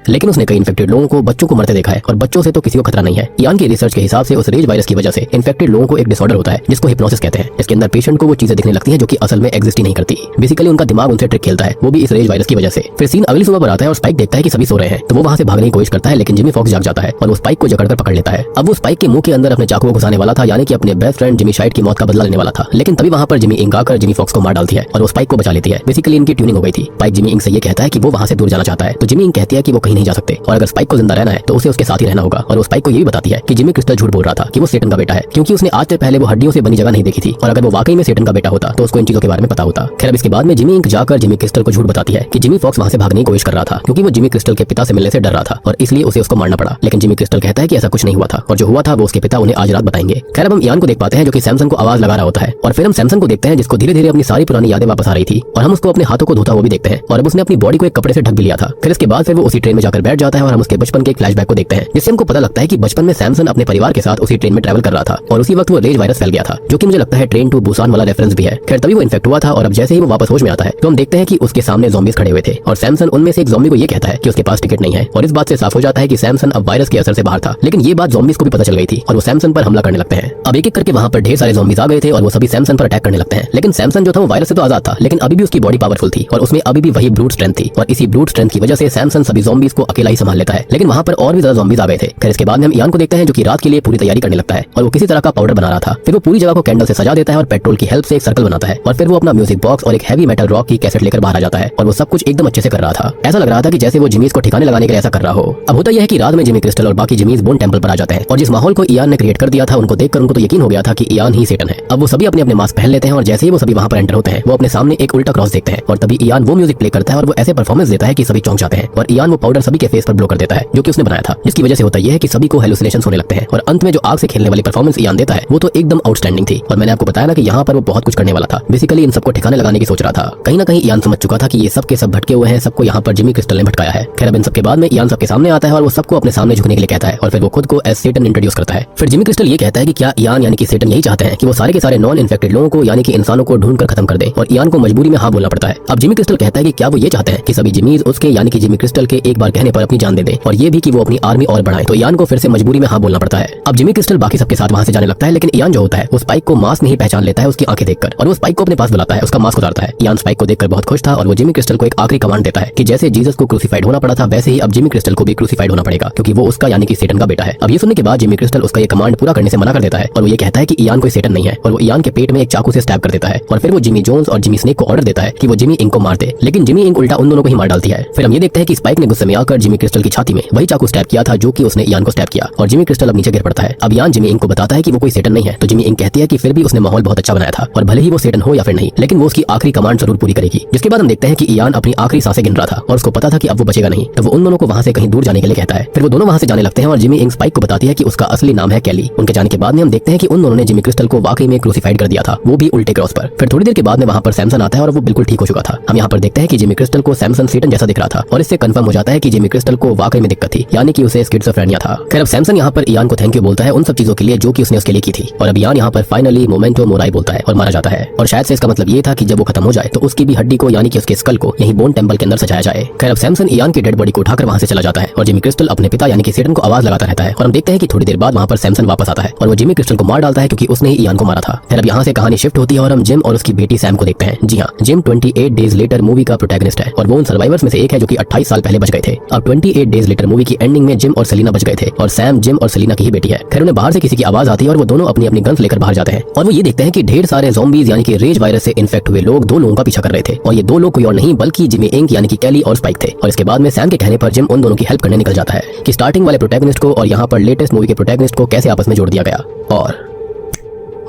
लेकिन उसने कई इन्फेक्टेड लोगों को बच्चों को मरते देखा है और बच्चों से तो किसी को खतरा नहीं है। इयान की रिसर्च के हिसाब से उस रेज वायरस की वजह से इन्फेक्टेड लोगों को एक डिसऑर्डर होता है जिसको हिप्नोसिस कहते हैं। इसके अंदर पेशेंट को वो चीजें दिखने लगती हैं जो कि असल में एग्जिस्ट ही नहीं करती। बेसिकली उनका दिमाग उनसे ट्रिक खेलता है, वो भी इस रेज वायरस की वजह से। फिर सीन अगली सुबह पर आता है और स्पाइक देखता है कि सभी सो रहे हैं तो वो वहां से भागने की कोशिश करता है, लेकिन जिमी फॉक्स जाग जाता है और वो स्पाइक को जकड़कर पकड़ लेता है। अब वो स्पाइक के मुंह के अंदर अपने चाकू को घुसाने वाला था, यानी कि अपने बेस्ट फ्रेंड जिमी शाइट की मौत का बदला लेने वाला था, लेकिन तभी वहां पर जिमी इंग आकर जिमी फॉक्स को मार डालती है और वो स्पाइक को बचा लेती है। बेसिकली इनकी ट्यूनिंग हो गई थी। स्पाइक जिमी इंग से ये कहता है कि वो वहां से दूर जाना चाहता है, तो जिमी इंग कहती है कि वो कहीं नहीं जा सकते और अगर स्पाइक को जिंदा रहना है तो उसे उसके साथ ही रहना होगा। और वो स्पाइक को ये भी बताती है कि जिमी क्रिस्टल झूठ बोल रहा था कि वो सेटन का बेटा है, क्योंकि उसने आज से पहले वो हड्डियों से बनी जगह नहीं देखी थी, और अगर वो वाकई में सेटन का बेटा होता तो उसको इन चीजों के बारे में पता होता। खैर अब इसके बाद में जिमी इंग जाकर जिमी क्रिस्टल को झूठ बताती है कि जिमी फॉक्स वहां से भागने की कोशिश कर रहा था क्योंकि वो जिमी क्रिस्टल के पिता से मिलने से डर रहा था और इसलिए उसे उसको मारना पड़ा, लेकिन जिमी क्रिस्टल कहता है कि ऐसा कुछ नहीं हुआ था और जो हुआ था वो उसके पिता उन्हें आज रात बताएंगे। खैर अब हम इयान को देख पाते हैं जो कि सैमसन को आवाज लगा रहा होता है और फिर हम सैमसन को देखते हैं जिसको धीरे धीरे अपनी सारी पुरानी यादें वापस आ रही थी और हम उसको अपने हाथों को धोता वो भी देखते हैं और अब उसने अपनी बॉडी को एक कपड़े से ढक भी लिया था। फिर इसके बाद फिर वो उसी ट्रेन में जाकर बैठ जाता है और हम उसके बचपन के एक फ्लैशबैक को देखते हैं जिससे हमको पता लगता है कि बचपन में सैमसन अपने परिवार के साथ उसी ट्रेन में ट्रैवल कर रहा था और उसी वक्त वो रेज वायरस फैल गया था, जो कि मुझे लगता है ट्रेन टू बुसान वाला रेफरेंस भी है। खैर तभी वो इन्फेक्ट हुआ था और अब जैसे ही वो वापस होश में आता है तो हम देखते हैं कि उसके सामने ज़ॉम्बीज़ खड़े हुए थे और सैमसन उनमें से एक ज़ॉम्बी को ये कहता है कि उसके पास टिकट नहीं है और इस बात से साफ हो जाता है कि सैमसन अब वायरस के असर से बाहर था। लेकिन ये बात ज़ॉम्बीज़ को भी पता चल गई थी और वो सैमसन पर हमला करने लगते हैं। अब एक एक करके वहां पर ढेर सारे ज़ॉम्बीज़ आ गए थे और वो सभी सैमसन पर अटैक करने लगते हैं, लेकिन सैमसन जो था वो वायरस से तो आजाद था, लेकिन अभी भी उसकी बॉडी पावरफुल थी और उसमें अभी भी वही ब्रूट स्ट्रेंथ थी और इसी ब्रूट स्ट्रेंथ की वजह से सैमसन सभी ज़ॉम्बीज़ को अकेला ही संभाल लेता है। लेकिन वहां पर और भी ज्यादा ज़ॉम्बीज़ आ गए थे। खैर इसके बाद में हम इयान को देखते हैं जो कि रात के लिए पूरी तैयारी करने लगता है और वो किसी तरह का पाउडर बना रहा था। फिर वो पूरी जगह को कैंडल से सजा देता है और पेट्रोल की हेल्प से एक सर्कल बनाता है और फिर वो अपना म्यूजिक बॉक्स और एक हैवी मेटल रॉक की कैसेट लेकर बाहर आ जाता है और वो सब कुछ एकदम अच्छे से कर रहा था। ऐसा लग रहा था कि जैसे वो जिमीज को ठिकाने लगाने के लिए ऐसा कर रहा हो। अब होता यह है कि रात में जिमी क्रिस्टल और बाकी जिमीज बोन टेंपल पर आ जाते हैं और जिस माहौल को इयान ने क्रिएट कर दिया था उनको देखकर उनको तो यकीन हो गया था कि इयान ही सेटन है। अब वो सभी अपने अपने मास्क पहन लेते हैं और जैसे ही वो सभी वहां पर एंटर होते हैं वो अपने सामने एक उल्टा क्रॉस देखते हैं और तभी इयान वो म्यूजिक प्ले करता है और वो ऐसे परफॉर्मेंस देता है कि सभी चौंक जाते हैं और इयान वो पाउडर सभी के फेस पर ब्लो कर देता है जो कि उसने बनाया था, जिसकी वजह से होता यह है कि सभी को हेलुसिनेशंस होने लगते हैं और अंत में जो आग से खेलने वाली परफॉर्मेंस इयान देता है वो तो एकदम आउटस्टैंडिंग थी। और मैंने आपको बताया ना कि यहाँ पर वो बहुत कुछ करने वाला था, बेसिकली इन सबको ठिकाने लगाने की सोच रहा था। कहीं ना कहीं इयान समझ चुका था कि ये सब के सब भटके हुए हैं, सबको यहाँ पर जिमी क्रिस्टल ने भटकाया है। खैर अब इन सबके बाद में इयान सबके सामने आता है और वो सबको अपने सामने झुकने के लिए कहता है और फिर वो खुद को एज सेटन इंट्रोड्यूस करता है। फिर जिमी क्रिस्टल ये कहता है कि क्या इयान यानी कि सेटन यही चाहते हैं कि वो सारे के सारे नॉन इन्फेक्टेड लोगों को यानी कि इंसानों को ढूंढकर खत्म कर दे और इयान को मजबूरी में हाँ बोलना पड़ता है। अब जिमी क्रिस्टल कहता है कि क्या वो ये चाहते हैं कि सभी जिमीज उसके यानी कि जिमी क्रिस्टल के एक बार कहने पर अपनी जान दे दे और ये भी कि वो अपनी आर्मी और बढ़ाए, तो इयान को फिर से मजबूरी में हाँ बोलना पड़ता है। अब जिमी क्रिस्टल बाकी सबके साथ वहां से जाने लगता है, लेकिन इयान जो होता है वो स्पाइक को मास्क नहीं पहचान लेता है उसकी आंखें देखकर और वो स्पाइक को अपने पास बुलाता है, उसका मास्क उतारता है। इयान स्पाइक को देखकर बहुत खुश था और वो जिमी क्रिस्टल को एक आखिरी कमांड देता है कि जैसे जीसस को क्रूसीफाइड होना पड़ा था वैसे ही अब जिमी क्रिस्टल को भी क्रूसीफाइड होना पड़ेगा क्योंकि वो उसका यानी कि सेटन का बेटा है। अब ये सुनने के बाद जिमी क्रिस्टल उसका ये कमांड पूरा करने से मना कर देता है और वो ये कहता है कि इयान कोई सेटन नहीं है और वो इयान के पेट में एक चाकू से स्टैब कर देता है और फिर वो जिमी जोन्स और जिमी स्नेक को ऑर्डर देता है कि वो जिमी इंग को मार दे, लेकिन जिमी इंग उल्टा उन दोनों को ही मार डालती है। फिर हम ये देखते हैं कि स्पाइक ने गुस्से में आकर जिमी क्रिस्टल की छाती में वही चाकू स्टैब किया था जो कि उसने इयान को स्टैब किया और जिमी क्रिस्टल अब नीचे गिर पड़ता है। अब इयान जिमी इंग को बताता है कि वो कोई सेटन नहीं है, तो जिमी इंग कहती है कि फिर भी उसने माहौल बहुत अच्छा बनाया था और भले ही वो सेटन हो या फिर नहीं, लेकिन वो उसकी आखिरी कमांड जरूर पूरी करेगी। जिसके बाद हम देखते हैं कि इयान अपनी आखिरी सांसें गिन रहा था और उसको पता था कि अब वो बचेगा नहीं, तो वो उन दोनों को वहां से कहीं दूर जाने के लिए कहता है। फिर वो दोनों वहां से जाने लगते हैं और जिमी इंग स्पाइक को बताती है कि उसका असली नाम है कैली। उनके जाने के बाद में हम देखते हैं कि उन दोनों ने जिमी क्रिस्टल को वाकई में क्रूसीफाइड कर दिया था, वो भी उल्टे क्रॉस पर। फिर थोड़ी देर के बाद में वहां पर सैमसन आता है और वो बिल्कुल ठीक हो चुका था। हम यहाँ पर देखते हैं कि जिमी क्रिस्टल को सैमसन सेटन जैसा दिख रहा था और इससे कंफर्म हो जाता है कि जिमी क्रिस्टल को वाकई में दिक्कत थी, यानी कि उसे स्किज़ोफ्रेनिया था। खैर अब सैमसन यहाँ पर इयान को थैंक यू बोलता है उन सब चीजों के लिए जो कि उसने उसके लिए की थी और अब इयान यहाँ यहाँ पर फाइनली मोमेंटो मोराई बोलता है और मारा जाता है। और शायद से इसका मतलब ये था कि जब वो खत्म हो जाए तो उसकी भी हड्डी को यानी कि उसके स्कल को यही बोन टेम्पल के अंदर सजाया जाए। खैर अब सैमसन इयान की डेड बॉडी को उठाकर वहां से चला जाता है और जिमी क्रिस्टल अपने पिता यानी कि सेटन को आवाज लगाता रहता है और हम देखते हैं कि थोड़ी देर बाद वहां पर सैमसन वापस आता है और वो जिमी क्रिस्टल को मार डालता है क्योंकि उसने ही इयान को मारा था। फिर अब यहाँ से कहानी शिफ्ट होती है और हम जिम और उसकी बेटी सैम को देखते हैं। जी हाँ, जिम 28 डेज लेटर मूवी का प्रोटैगनिस्ट है और वो उन सर्वाइवर्स में से एक है जो कि 28 साल पहले बच गए थे। अब 28 डेज लेटर मूवी की एंडिंग में जिम और सेलिना बच गए थे और सैम जिम और सेलिना की ही बेटी है। खैर उन्हें बाहर से किसी की आवाज आती है और वो दोनों अपनी अपनी गन्स लेकर बाहर जाते हैं और वो ये देखते हैं कि ढेर सारे ज़ॉम्बीज यानी कि रेज वायरस से इन्फेक्ट हुए लोग दो लोगों का पीछा कर रहे थे और ये दो लोग कोई और नहीं बल्कि जिमी इंक यानी कि कैली और स्पाइक थे। और इसके बाद में सैम के कहने पर जिम उन दोनों की हेल्प करने निकल जाता है कि स्टार्टिंग वाले प्रोटैगनिस्ट को और यहाँ पर लेटेस्ट मूवी के प्रोटैगनिस्ट को कैसे आपस में जोड़ दिया गया। और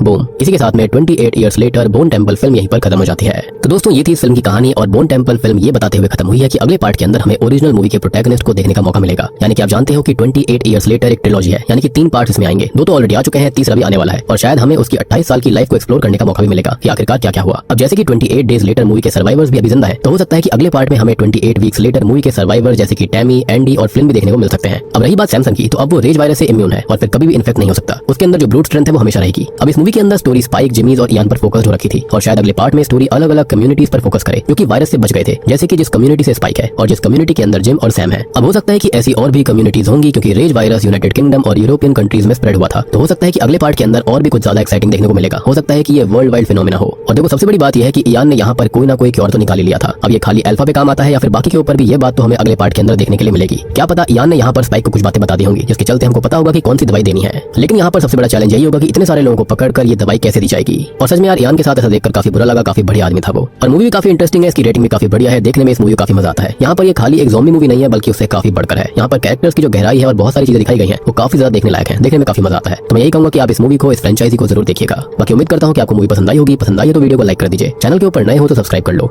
बूम, इसी के साथ में 28 years later bone temple film यहीं पर खत्म हो जाती है। तो दोस्तों ये थी इस फिल्म की कहानी और बोन टेम्पल फिल्म ये बताते हुए खत्म हुई है कि अगले पार्ट के अंदर हमें ओरिजिनल मूवी के प्रोटैगनिस्ट को देखने का मौका मिलेगा। यानी कि आप जानते हो कि 28 इयर्स लेटर एक ट्रिलॉजी है, यानी कि 3 पार्ट इसमें आएंगे। 2 तो ऑलरेडी आ चुके हैं, तीसरा भी आने वाला है और शायद हमें उसकी 28 साल की लाइफ को एक्सप्लोर करने का मौका भी मिलेगा कि आखिरकार क्या क्या हुआ। अब जैसे कि 28 डेज लेटर मूवी के सर्वाइवर्स भी अभी जिंदा है, तो हो सकता है कि अगले पार्ट में हमें 28 वीक्स लेटर मूवी के सर्वाइवर जैसे कि टैमी, एंडी और फ्लिन भी देखने को मिल सकते हैं। अब रही बात सैमसन की, तो अब वो रेज वायरस से इम्यून है और फिर कभी भी इन्फेक्ट नहीं हो सकता। उसके अंदर जो ब्रूट स्ट्रेंथ है वो हमेशा रहेगी। अब इस मूवी के अंदर स्टोरी स्पाइक, जिमीज और इयान पर फोकस हो रखी थी और शायद अगले पार्ट में स्टोरी अलग अलग कम्युनिटीज पर फोकस करे जो कि वायरस से बच गए थे, जैसे कि जिस कम्युनिटी से स्पाइक है और जिस कम्युनिटी के अंदर जिम और सैम है। अब हो सकता है कि ऐसी और भी कम्युनिटीज होंगी क्योंकि रेज वायरस यूनाइटेड किंगडम और यूरोपियन कंट्रीज में स्प्रेड हुआ था। तो हो सकता है कि अगले पार्ट के अंदर और भी कुछ ज्यादा एक्साइटिंग देखने को मिलेगा। हो सकता है कि ये वर्ल्ड वाइड फिनोमेना हो। और देखो सबसे बड़ी बात यह है कि इयान ने यहाँ पर कोई ना कोई क्योर तो निकाल ही लिया था। अब ये खाली अल्फा पे काम आता है या फिर बाकी के ऊपर भी, ये बात तो हमें अगले पार्ट के अंदर देखने के लिए मिलेगी। क्या पता इयान ने यहाँ पर स्पाइक को कुछ बातें बता दी होंगी जिसके चलते हमको पता होगा कि कौन सी दवाई देनी है। लेकिन यहाँ पर सबसे बड़ा चैलेंज यही होगा कि इतने सारे लोगों को पकड़कर ये दवाई कैसे दी जाएगी। और सच में यार इयान के साथ ऐसा देखकर काफी बुरा लगा, काफी बढ़िया आदमी था वो। और मूवी भी काफी इंटरेस्टिंग है, इसकी रेटिंग भी काफी बढ़िया है, देखने में इस मूवी को काफी मजा आता है। यहाँ पर ये खाली एक ज़ॉम्बी मूवी नहीं है बल्कि उससे काफी बढ़कर है। यहाँ पर कैरेक्टर्स की जो गहराई है और बहुत सारी चीजें दिखाई गई हैं वो काफी ज्यादा देखने लायक है, देखने में काफी मजा आता है। तो मैं यही कहूंगा कि आप इस मूवी को, इस फ्रेंचाइजी को जरूर देखिएगा। बाकी उम्मीद करता हूँ कि आपको मूवी पसंद आई होगी। पसंद आई है तो वीडियो को लाइक कर दीजिए, चैनल के ऊपर नए हो तो सब्सक्राइब कर लो।